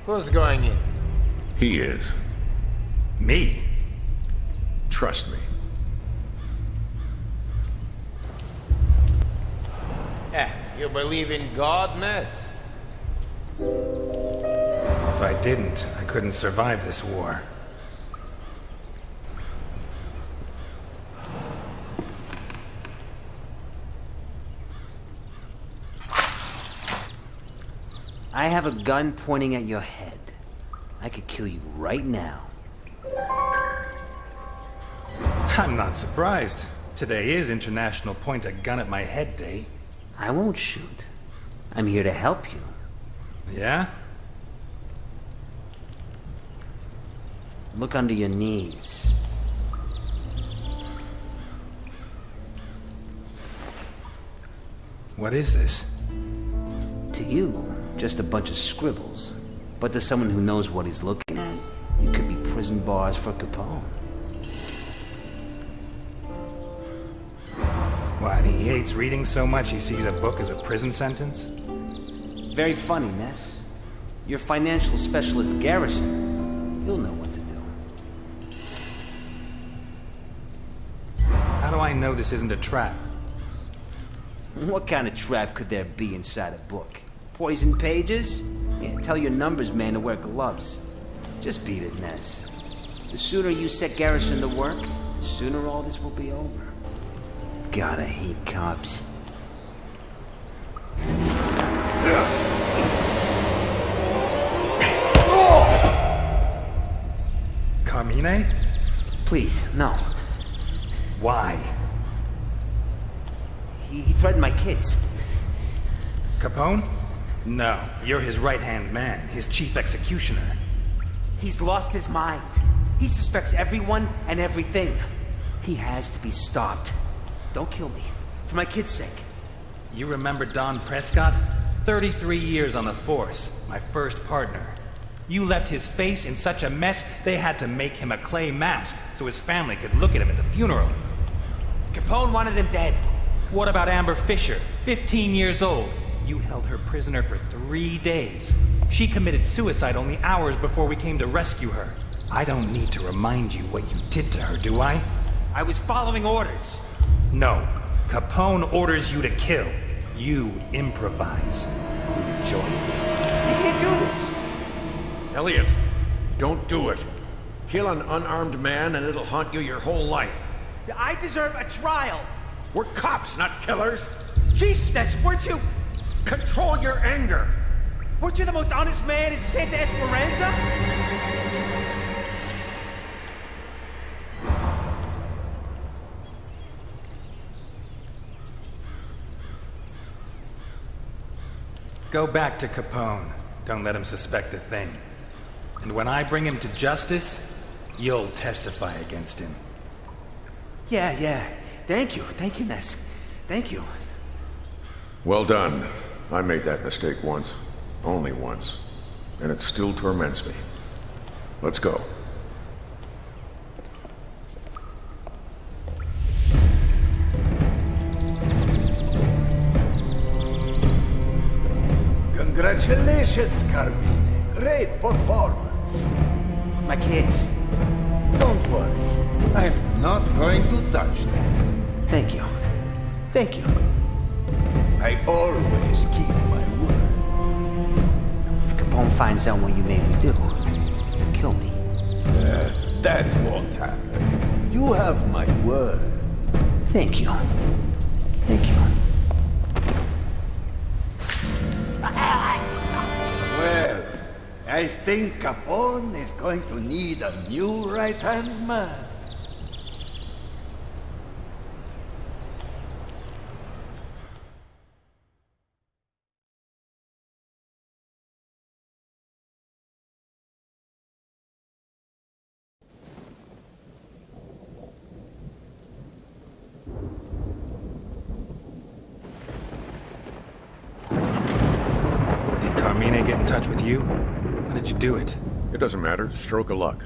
Who's going in? He is. Me? Trust me. You believe in God, Ness? If I didn't, I couldn't survive this war. I have a gun pointing at your head. I could kill you right now. I'm not surprised. Today is International Point a Gun at My Head Day. I won't shoot. I'm here to help you. Yeah? Look under your knees. What is this? To you, just a bunch of scribbles. But to someone who knows what he's looking at, it could be prison bars for Capone. What, he hates reading so much he sees a book as a prison sentence? Very funny, Ness. Your financial specialist, Garrison, he'll know what to do. How do I know this isn't a trap? What kind of trap could there be inside a book? Poison pages? Yeah, tell your numbers man to wear gloves. Just beat it, Ness. The sooner you set Garrison to work, the sooner all this will be over. God, I hate cops. Carmine? Please, no. Why? He threatened my kids. Capone? No, you're his right-hand man, his chief executioner. He's lost his mind. He suspects everyone and everything. He has to be stopped. Don't kill me. For my kids' sake. You remember Don Prescott? 33 years on the force, my first partner. You left his face in such a mess, they had to make him a clay mask so his family could look at him at the funeral. Capone wanted him dead. What about Amber Fisher, 15 years old? You held her prisoner for 3 days. She committed suicide only hours before we came to rescue her. I don't need to remind you what you did to her, do I? I was following orders. No. Capone orders you to kill. You improvise. You enjoy it. You can't do this. Eliot, don't do it. Kill an unarmed man and it'll haunt you your whole life. I deserve a trial. We're cops, not killers. Jesus, Ness, weren't you... Control your anger. Weren't you the most honest man in Santa Esperanza? Go back to Capone. Don't let him suspect a thing. And when I bring him to justice, you'll testify against him. Yeah. Thank you, Ness. Thank you. Well done. I made that mistake once. Only once. And it still torments me. Let's go. Congratulations, Carmine. Great performance. My kids. Don't worry. I'm not going to touch them. Thank you. I always keep my word. If Capone finds out what you made me do, he'll kill me. That won't happen. You have my word. Thank you. Well, I think Capone is going to need a new right-hand man. Carmine get in touch with you? How did you do it? It doesn't matter. Stroke of luck.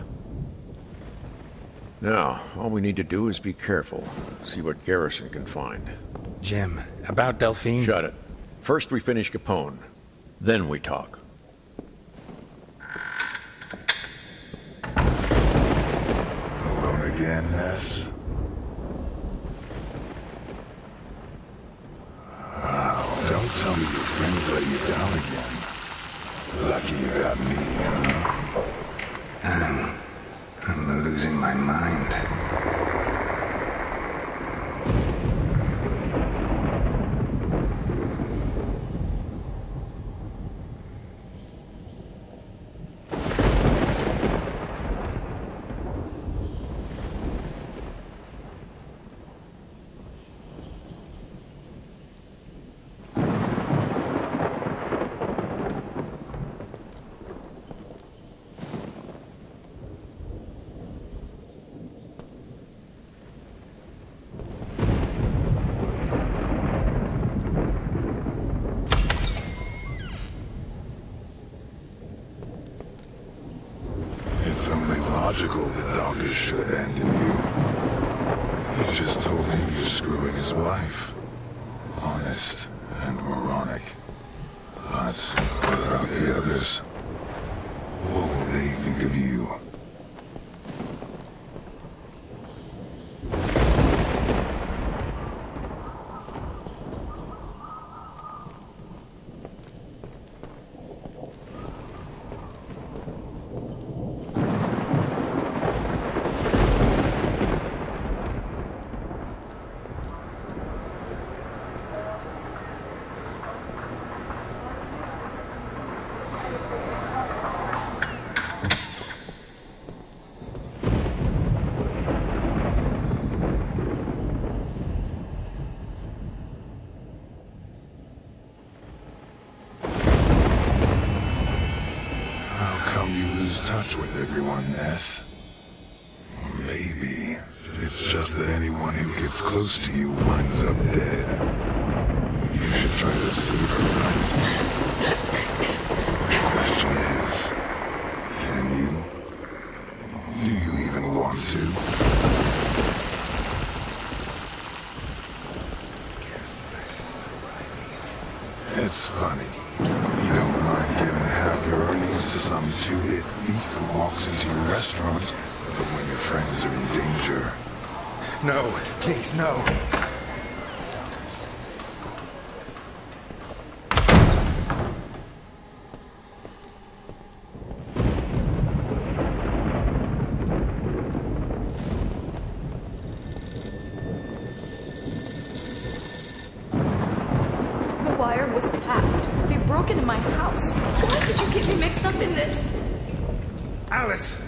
Now, all we need to do is be careful. See what Garrison can find. Jim, about Delphine? Shut it. First we finish Capone. Then we talk. Alone again, Ness? Oh, don't tell me your friends let you down again. Lucky you got me, huh? I'm losing my mind. It's only logical that doctors should abandon you. You just told him you're screwing his wife. Honest and moronic. But what about the others? What will they think of you? Touch with everyone, Ness. Maybe it's just that anyone who gets close to you winds up dead. You should try to save her, right? The question is, can you? Do you even want to? It's funny. You don't mind giving half your earnings to some two-bit thief who walks into your restaurant, but when your friends are in danger... No, please, no. broke into my house. Why did you get me mixed up in this? Alice!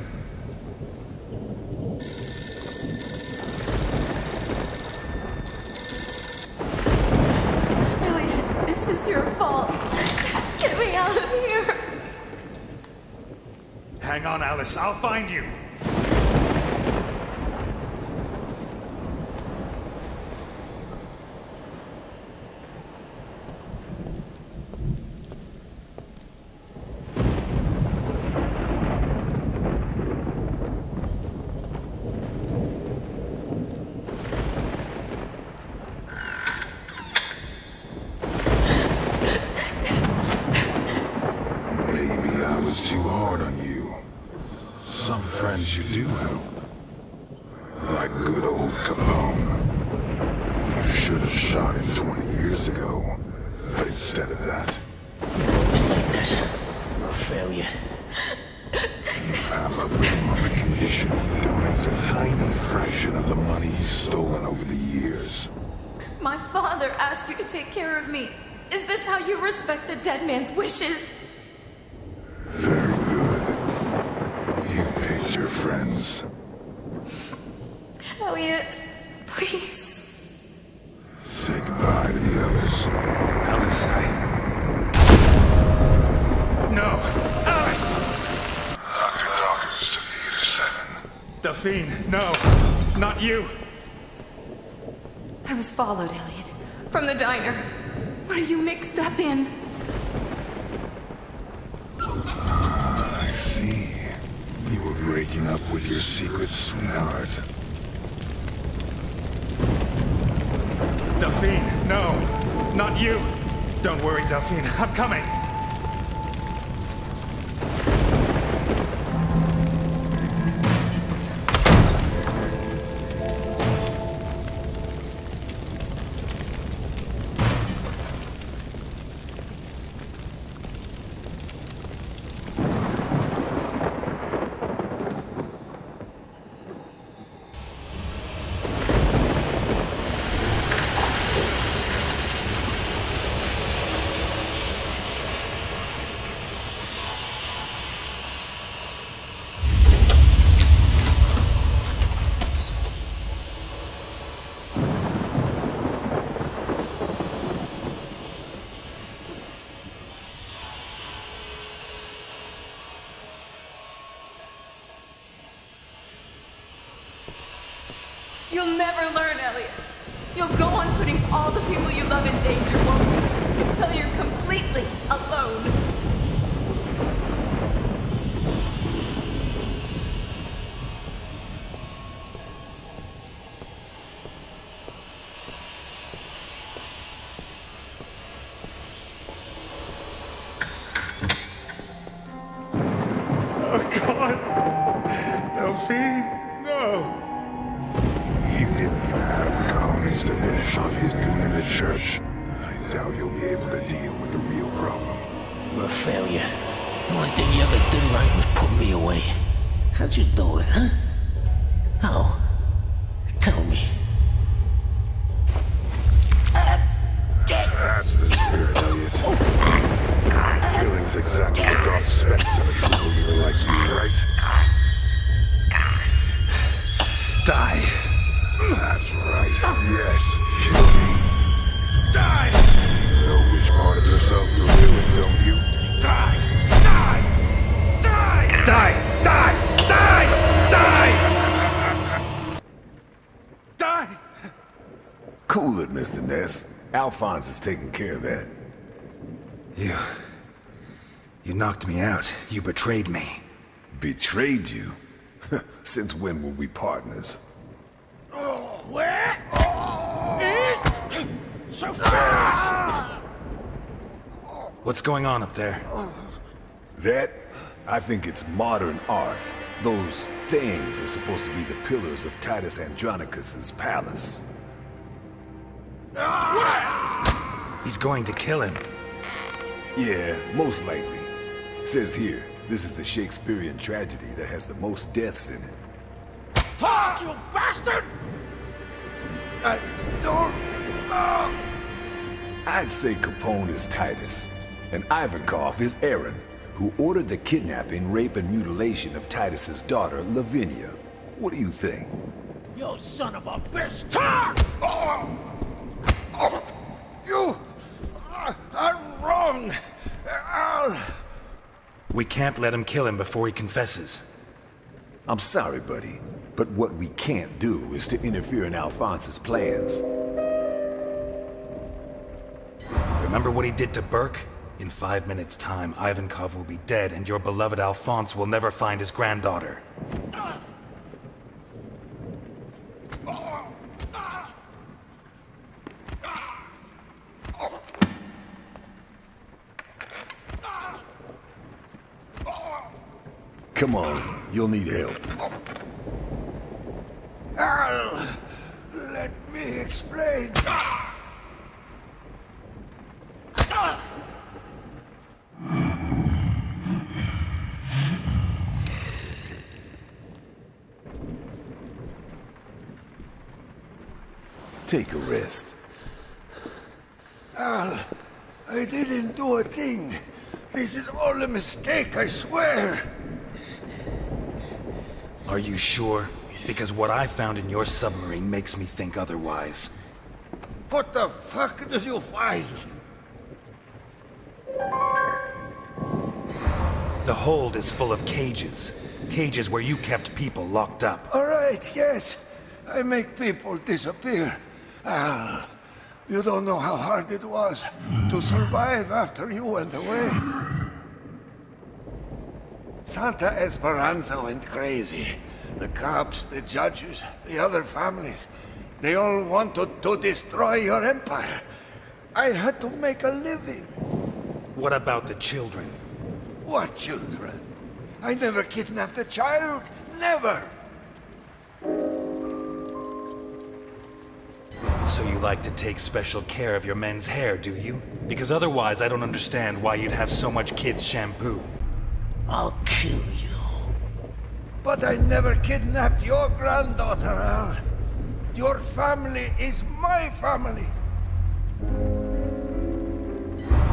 Elliot, this is your fault. Get me out of here. Hang on, Alice. I'll find you. You do help. Like good old Capone. You should have shot him 20 years ago. But instead of that... You're always like this. You're a failure. You hammer him on the condition he donates a tiny fraction of the money he's stolen over the years. My father asked you to take care of me. Is this how you respect a dead man's wishes? Very good. You've picked your friends. Elliot, please. Say goodbye to the others. Alice, No! Alice! Dr. Dawkins to the 7. Delphine, no! Not you! I was followed, Elliot. From the diner. What are you mixed up in? I see. You were breaking up with your secret sweetheart. Delphine, no! Not you! Don't worry, Delphine. I'm coming! You'll never learn, Elliot. You'll go on putting all the people you love in danger, won't you? Until you're completely alone. Oh, God! Delphine, no! He didn't even have the colonies to finish off his goon in the church. I doubt he'll be able to deal with the real problem. You're a failure. The only thing you ever did right was put me away. How'd you do it, huh? How? Tell me. That's the spirit, Eliot. Killing's exactly what God expects of a true believer like you, right? Die! That's right. Yes. Kill me. Die! You know which part of yourself you're killing, don't you? Die! Die! Die! Die! Die! Die! Die! Die! Cool it, Mr. Ness. Alphonse is taking care of that. You knocked me out. You betrayed me. Betrayed you? Since when were we partners? Where is Sophia? What's going on up there? That? I think it's modern art. Those things are supposed to be the pillars of Titus Andronicus's palace. He's going to kill him. Yeah, most likely. Says here, this is the Shakespearean tragedy that has the most deaths in it. Fuck, you bastard! I don't... I'd say Capone is Titus. And Ivankov is Aaron, who ordered the kidnapping, rape, and mutilation of Titus's daughter, Lavinia. What do you think? You son of a bitch! You are wrong. We can't let him kill him before he confesses. I'm sorry, buddy, but what we can't do is to interfere in Alphonse's plans. Remember what he did to Burke? In 5 minutes' time, Ivankov will be dead, and your beloved Alphonse will never find his granddaughter. Come on, you'll need help. Al, let me explain. Take a rest. Al, I didn't do a thing. This is all a mistake, I swear. Are you sure? Because what I found in your submarine makes me think otherwise. What the fuck did you find? The hold is full of cages. Cages where you kept people locked up. All right, yes. I make people disappear. Al, you don't know how hard it was to survive after you went away. Santa Esperanza went crazy. The cops, the judges, the other families, they all wanted to destroy your empire. I had to make a living. What about the children? What children? I never kidnapped a child. Never. So you like to take special care of your men's hair, do you? Because otherwise I don't understand why you'd have so much kids' shampoo. I'll kill you. But I never kidnapped your granddaughter, Al. Your family is my family.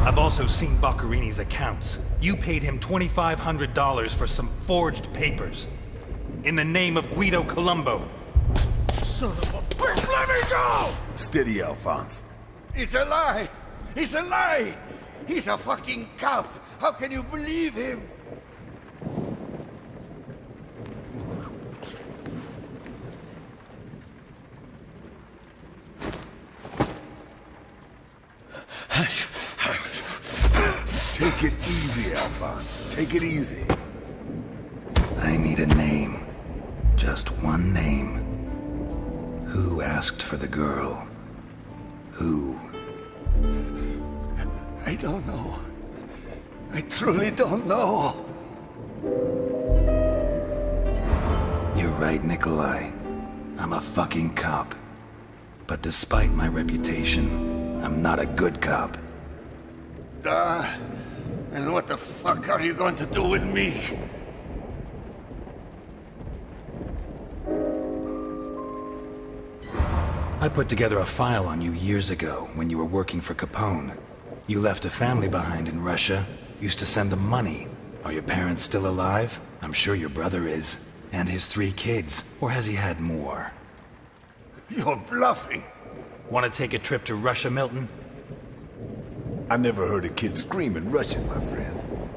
I've also seen Boccarini's accounts. You paid him $2,500 for some forged papers. In the name of Guido Colombo. Son of a bitch, let me go! Steady, Alphonse. It's a lie! It's a lie! He's a fucking cop! How can you believe him? Take it easy, Alphonse. Take it easy. I need a name. Just one name. Who asked for the girl? Who? I don't know. I truly don't know. You're right, Nikolai. I'm a fucking cop. But despite my reputation, I'm not a good cop. And what the fuck are you going to do with me? I put together a file on you years ago when you were working for Capone. You left a family behind in Russia, used to send them money. Are your parents still alive? I'm sure your brother is. And his 3 kids. Or has he had more? You're bluffing. Want to take a trip to Russia, Milton? I never heard a kid scream in Russian, my friend.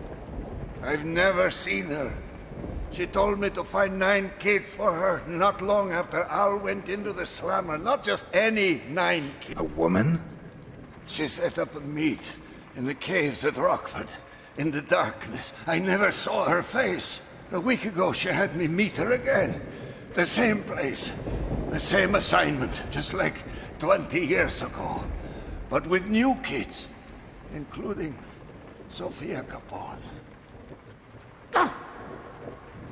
I've never seen her. She told me to find 9 kids for her not long after Al went into the slammer. Not just any 9 kids. A woman? She set up a meet in the caves at Rockford. In the darkness. I never saw her face. A week ago she had me meet her again. The same place. The same assignment. Just like 20 years ago. But with new kids. Including Sofia Capone.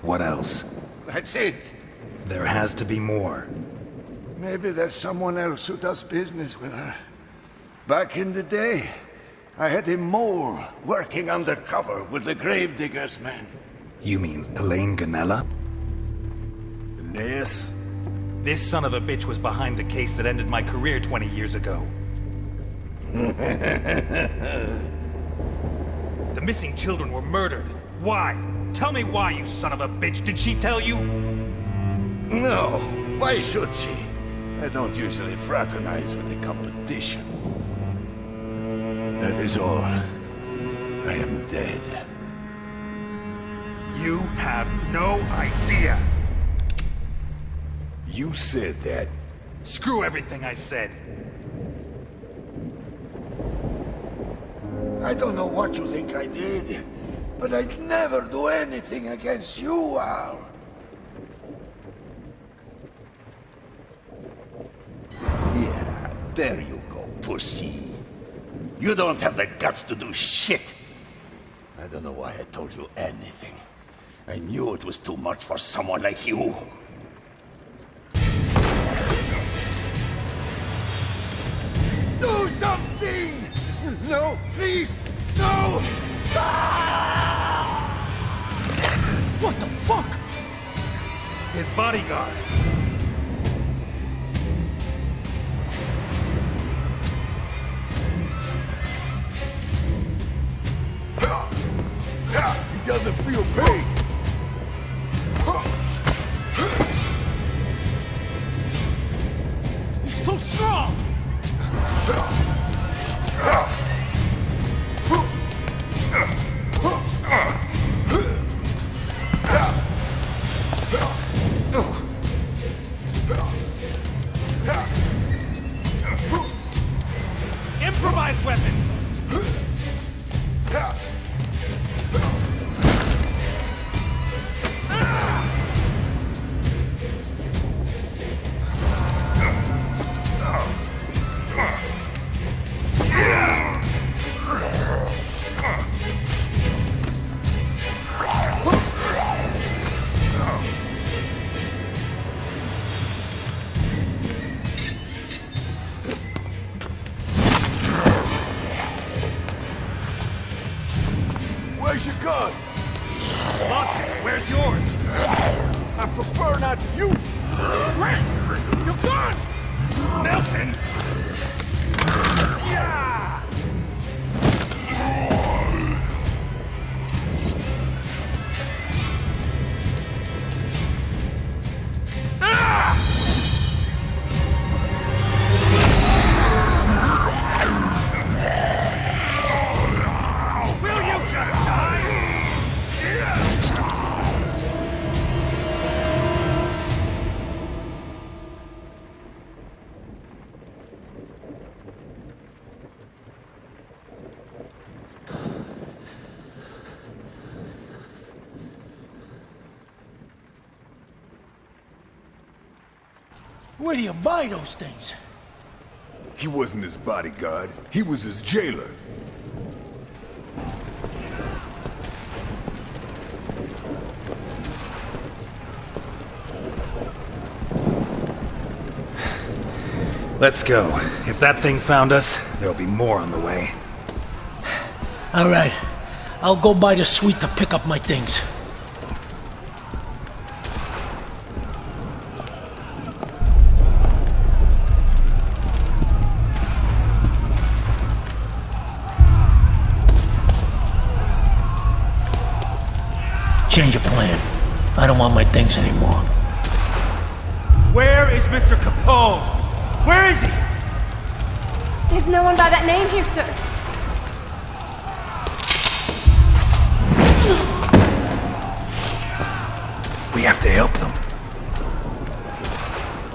What else? That's it. There has to be more. Maybe there's someone else who does business with her. Back in the day, I had a mole working undercover with the Gravediggers men. You mean Elaine Ganella? Ness? This son of a bitch was behind the case that ended my career 20 years ago. The missing children were murdered. Why? Tell me why, you son of a bitch. Did she tell you? No. Why should she? I don't usually fraternize with the competition. That is all. I am dead. You have no idea. You said that. Screw everything I said. I don't know what you think I did, but I'd never do anything against you, Al. Yeah, there you go, pussy. You don't have the guts to do shit. I don't know why I told you anything. I knew it was too much for someone like you. Do something! No, please, no! Ah! What the fuck? His bodyguard. He doesn't feel pain. He's too strong! Improvised weapons! Where's your gun? Lost it. Where's yours? I prefer not to use it. Your gun! Nelson! Yeah! Will you just die? Where do you buy those things? He wasn't his bodyguard. He was his jailer. Let's go. If that thing found us, there'll be more on the way. All right. I'll go by the suite to pick up my things. Change of plan. I don't want my things anymore. Where is Mr. Capone? Where is he? There's no one by that name here, sir. We have to help them.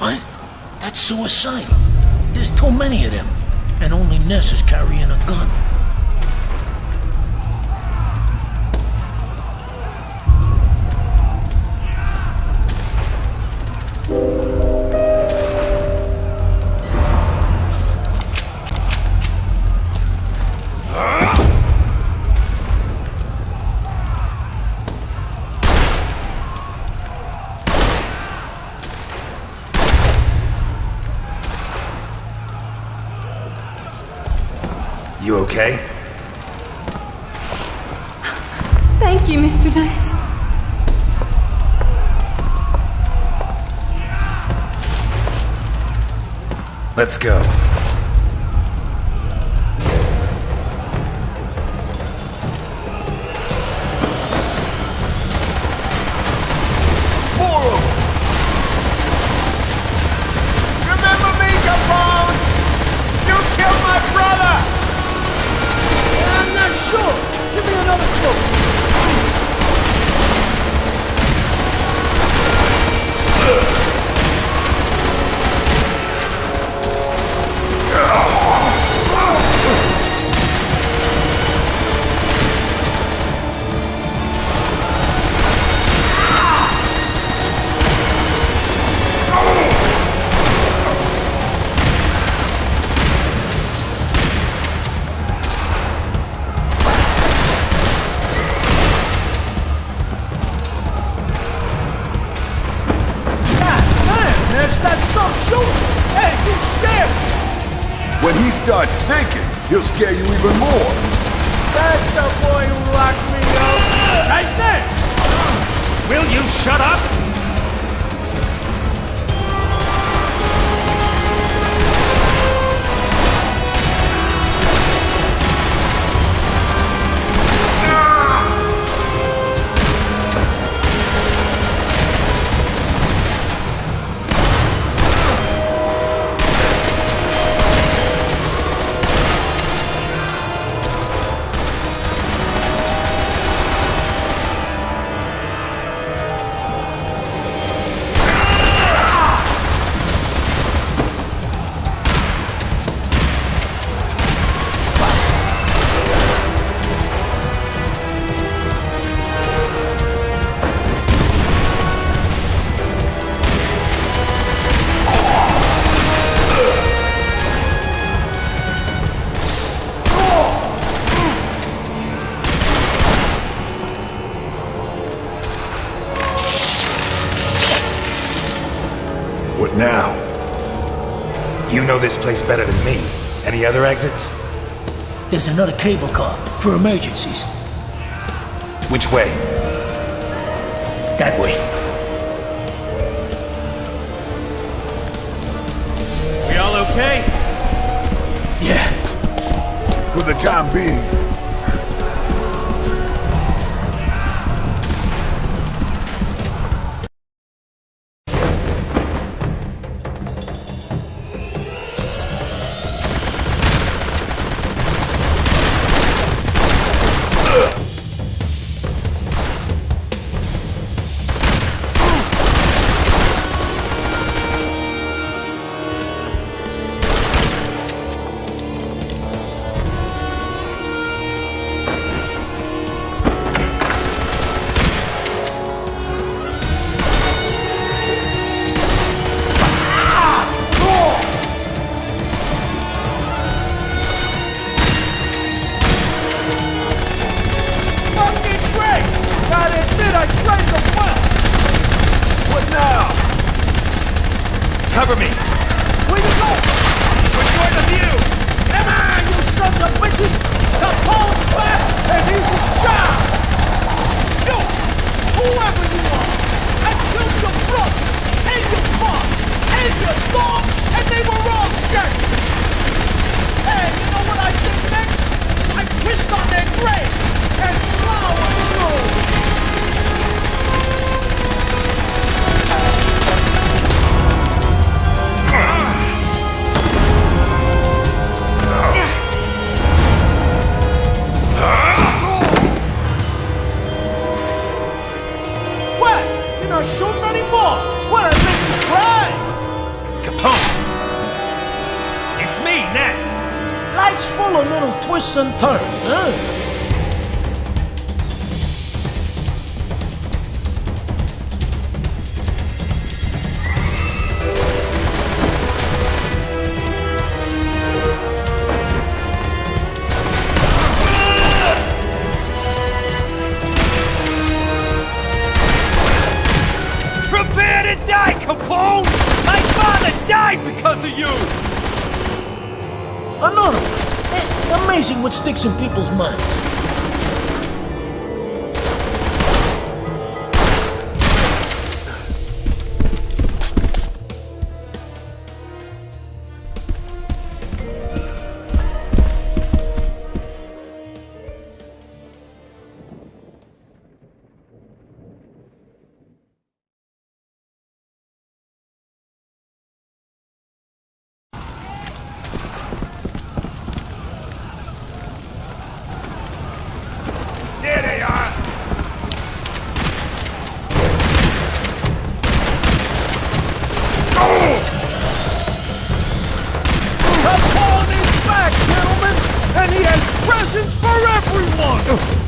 What? That's suicidal. There's too many of them. And only Ness is carrying a gun. You okay? Thank you, Mr. Ness. Let's go. I'm shooting! Hey, you scared! When he starts thinking, he'll scare you even more. That's the boy who locked me up! Right there! Will you shut up? What now? You know this place better than me. Any other exits? There's another cable car for emergencies. Which way? That way. We all okay? Yeah. For the time being. Cover me! Where you go? Which point of view? Come on, you sons of bitches! Capone's back, and he's a job! Yo, whoever you are, I killed your brother, and your mom, and your dog, and they were all dead! Hey, you know what I did next? I pissed on their grave, and flowers grew! Not shooting anymore! What, I make you cry? Capone! It's me, Ness! Life's full of little twists and turns, huh? Die, Capone! My father died because of you! Another one. Amazing what sticks in people's minds. There they are! Capone is back, gentlemen! And he has presents for everyone!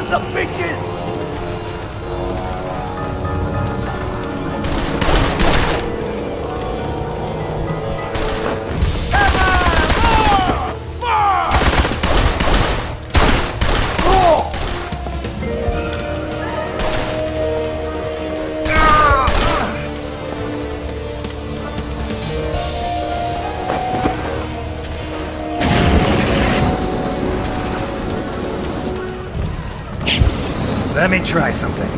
sons of bitches! Let me try something.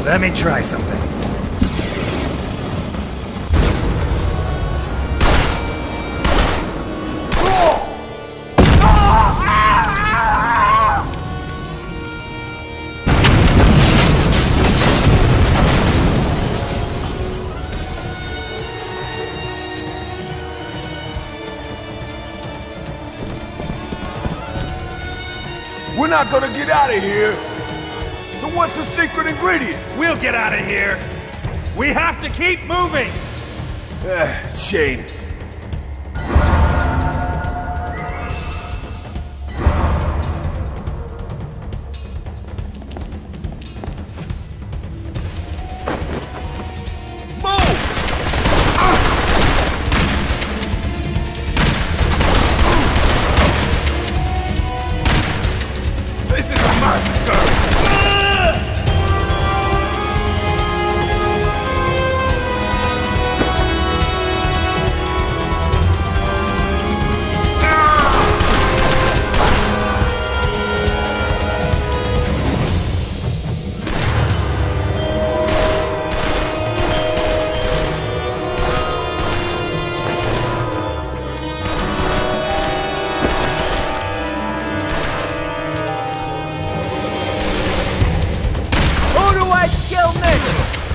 Let me try something. We're not gonna get out of here. So what's the secret ingredient? We'll get out of here. We have to keep moving. Shane.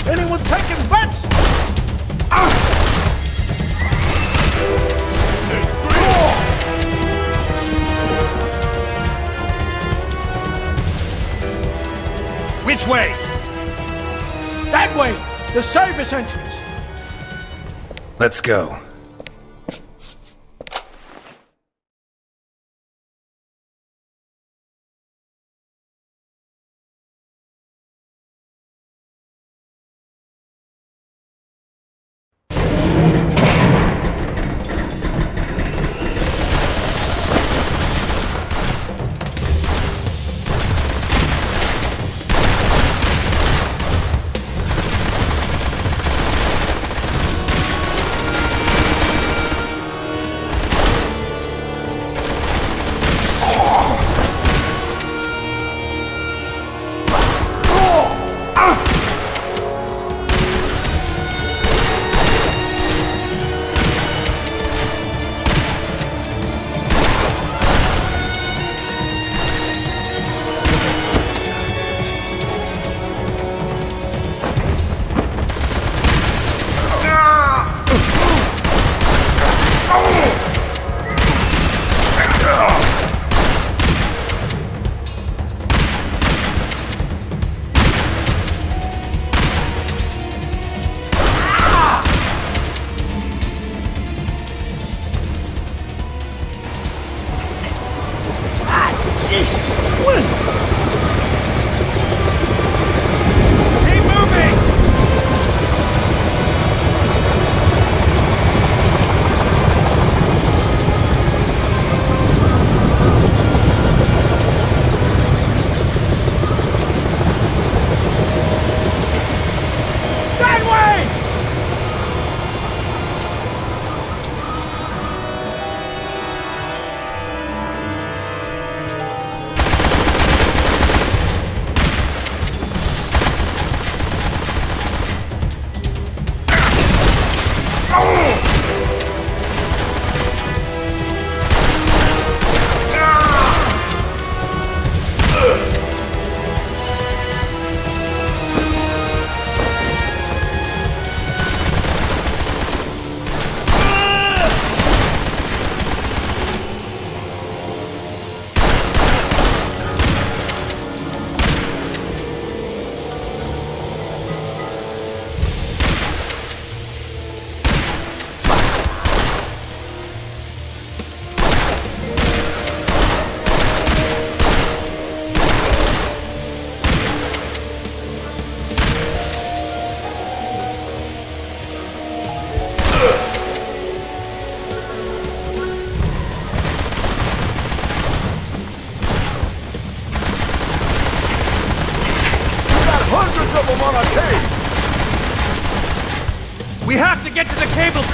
Anyone taking bets? Which way? That way! The service entrance! Let's go.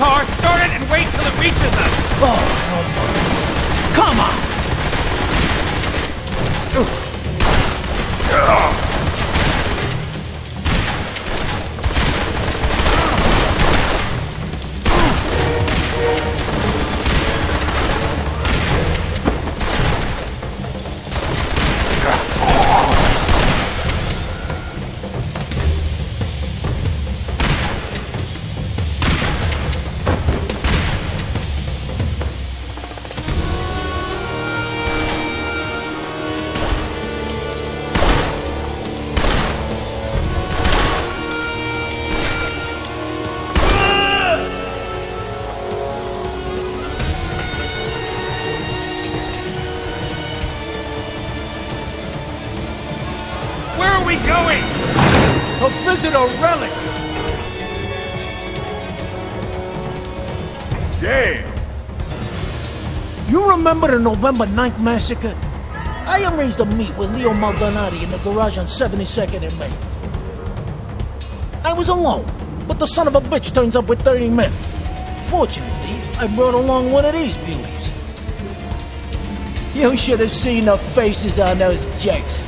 car, start it, and wait till it reaches us! Oh, hell no. Come on! Visit a relic! Damn! You remember the November 9th massacre? I arranged a meet with Leo Maldonado in the garage on 72nd and Main. I was alone, but the son of a bitch turns up with 30 men. Fortunately, I brought along one of these beauties. You should have seen the faces on those jacks.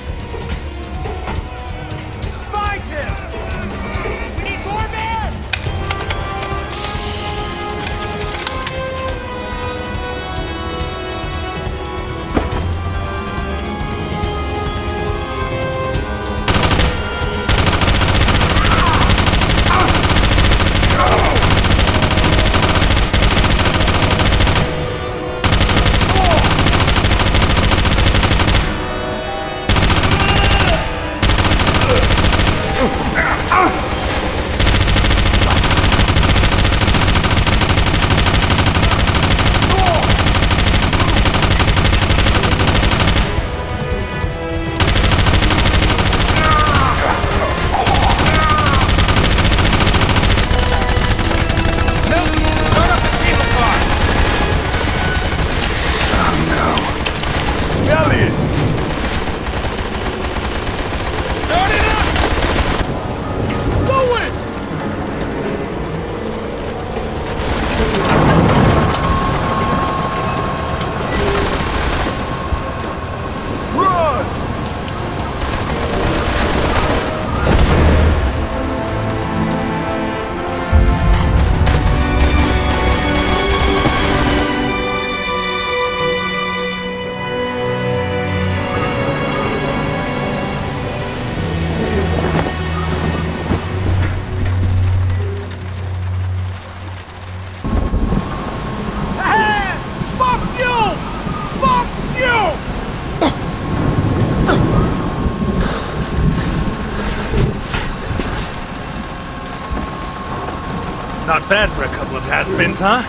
Not bad for a couple of has-beens, huh?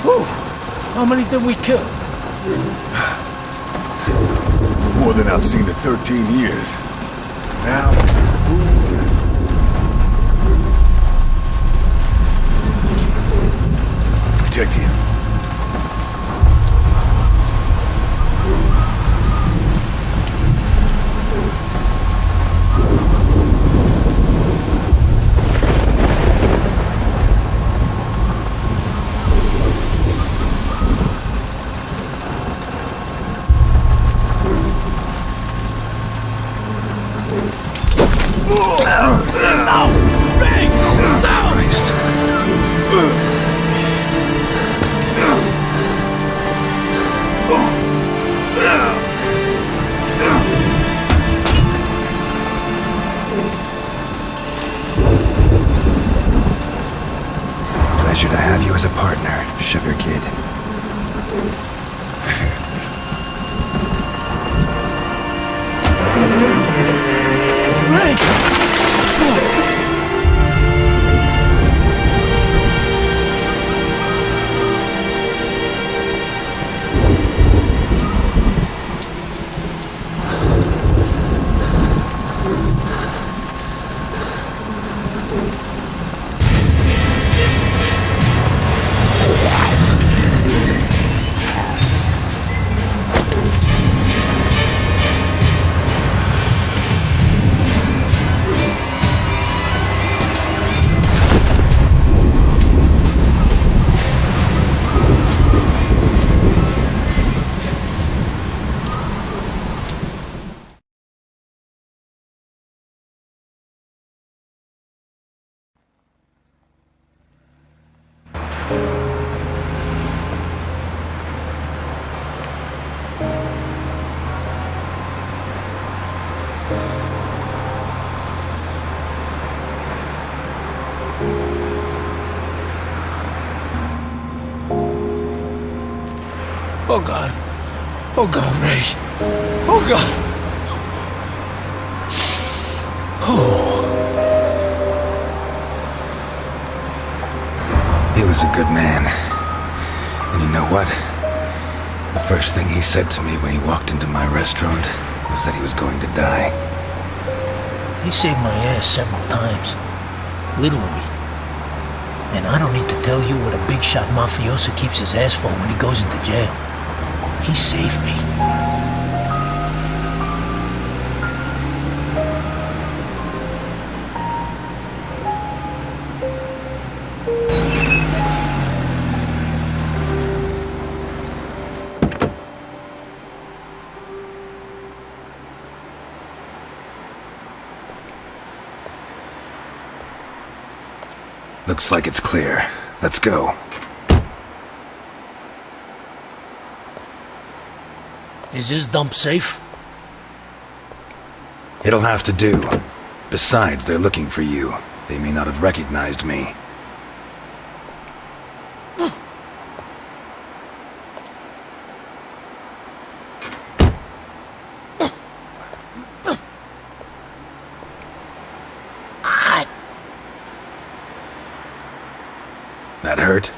Whew. How many did we kill? More than I've seen in 13 years. Now for some food and... protect him. Pleasure to have you as a partner, Sugar Kid. Oh God. Oh God, Ray. Oh God. Oh. He was a good man. And you know what? The first thing he said to me when he walked into my restaurant was that he was going to die. He saved my ass several times. Literally. And I don't need to tell you what a big shot mafioso keeps his ass for when he goes into jail. He saved me. Looks like it's clear. Let's go. Is this dump safe? It'll have to do. Besides, they're looking for you. They may not have recognized me. That hurt?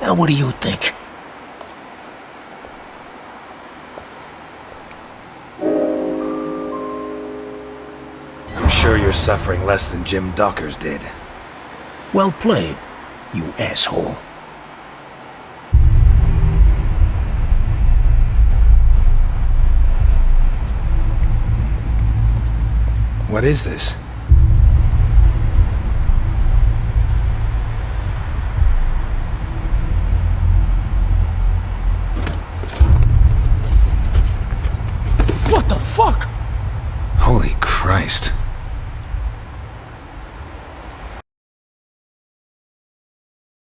Now what do you think? I'm sure you're suffering less than Jim Dockers did. Well played, you asshole. What is this?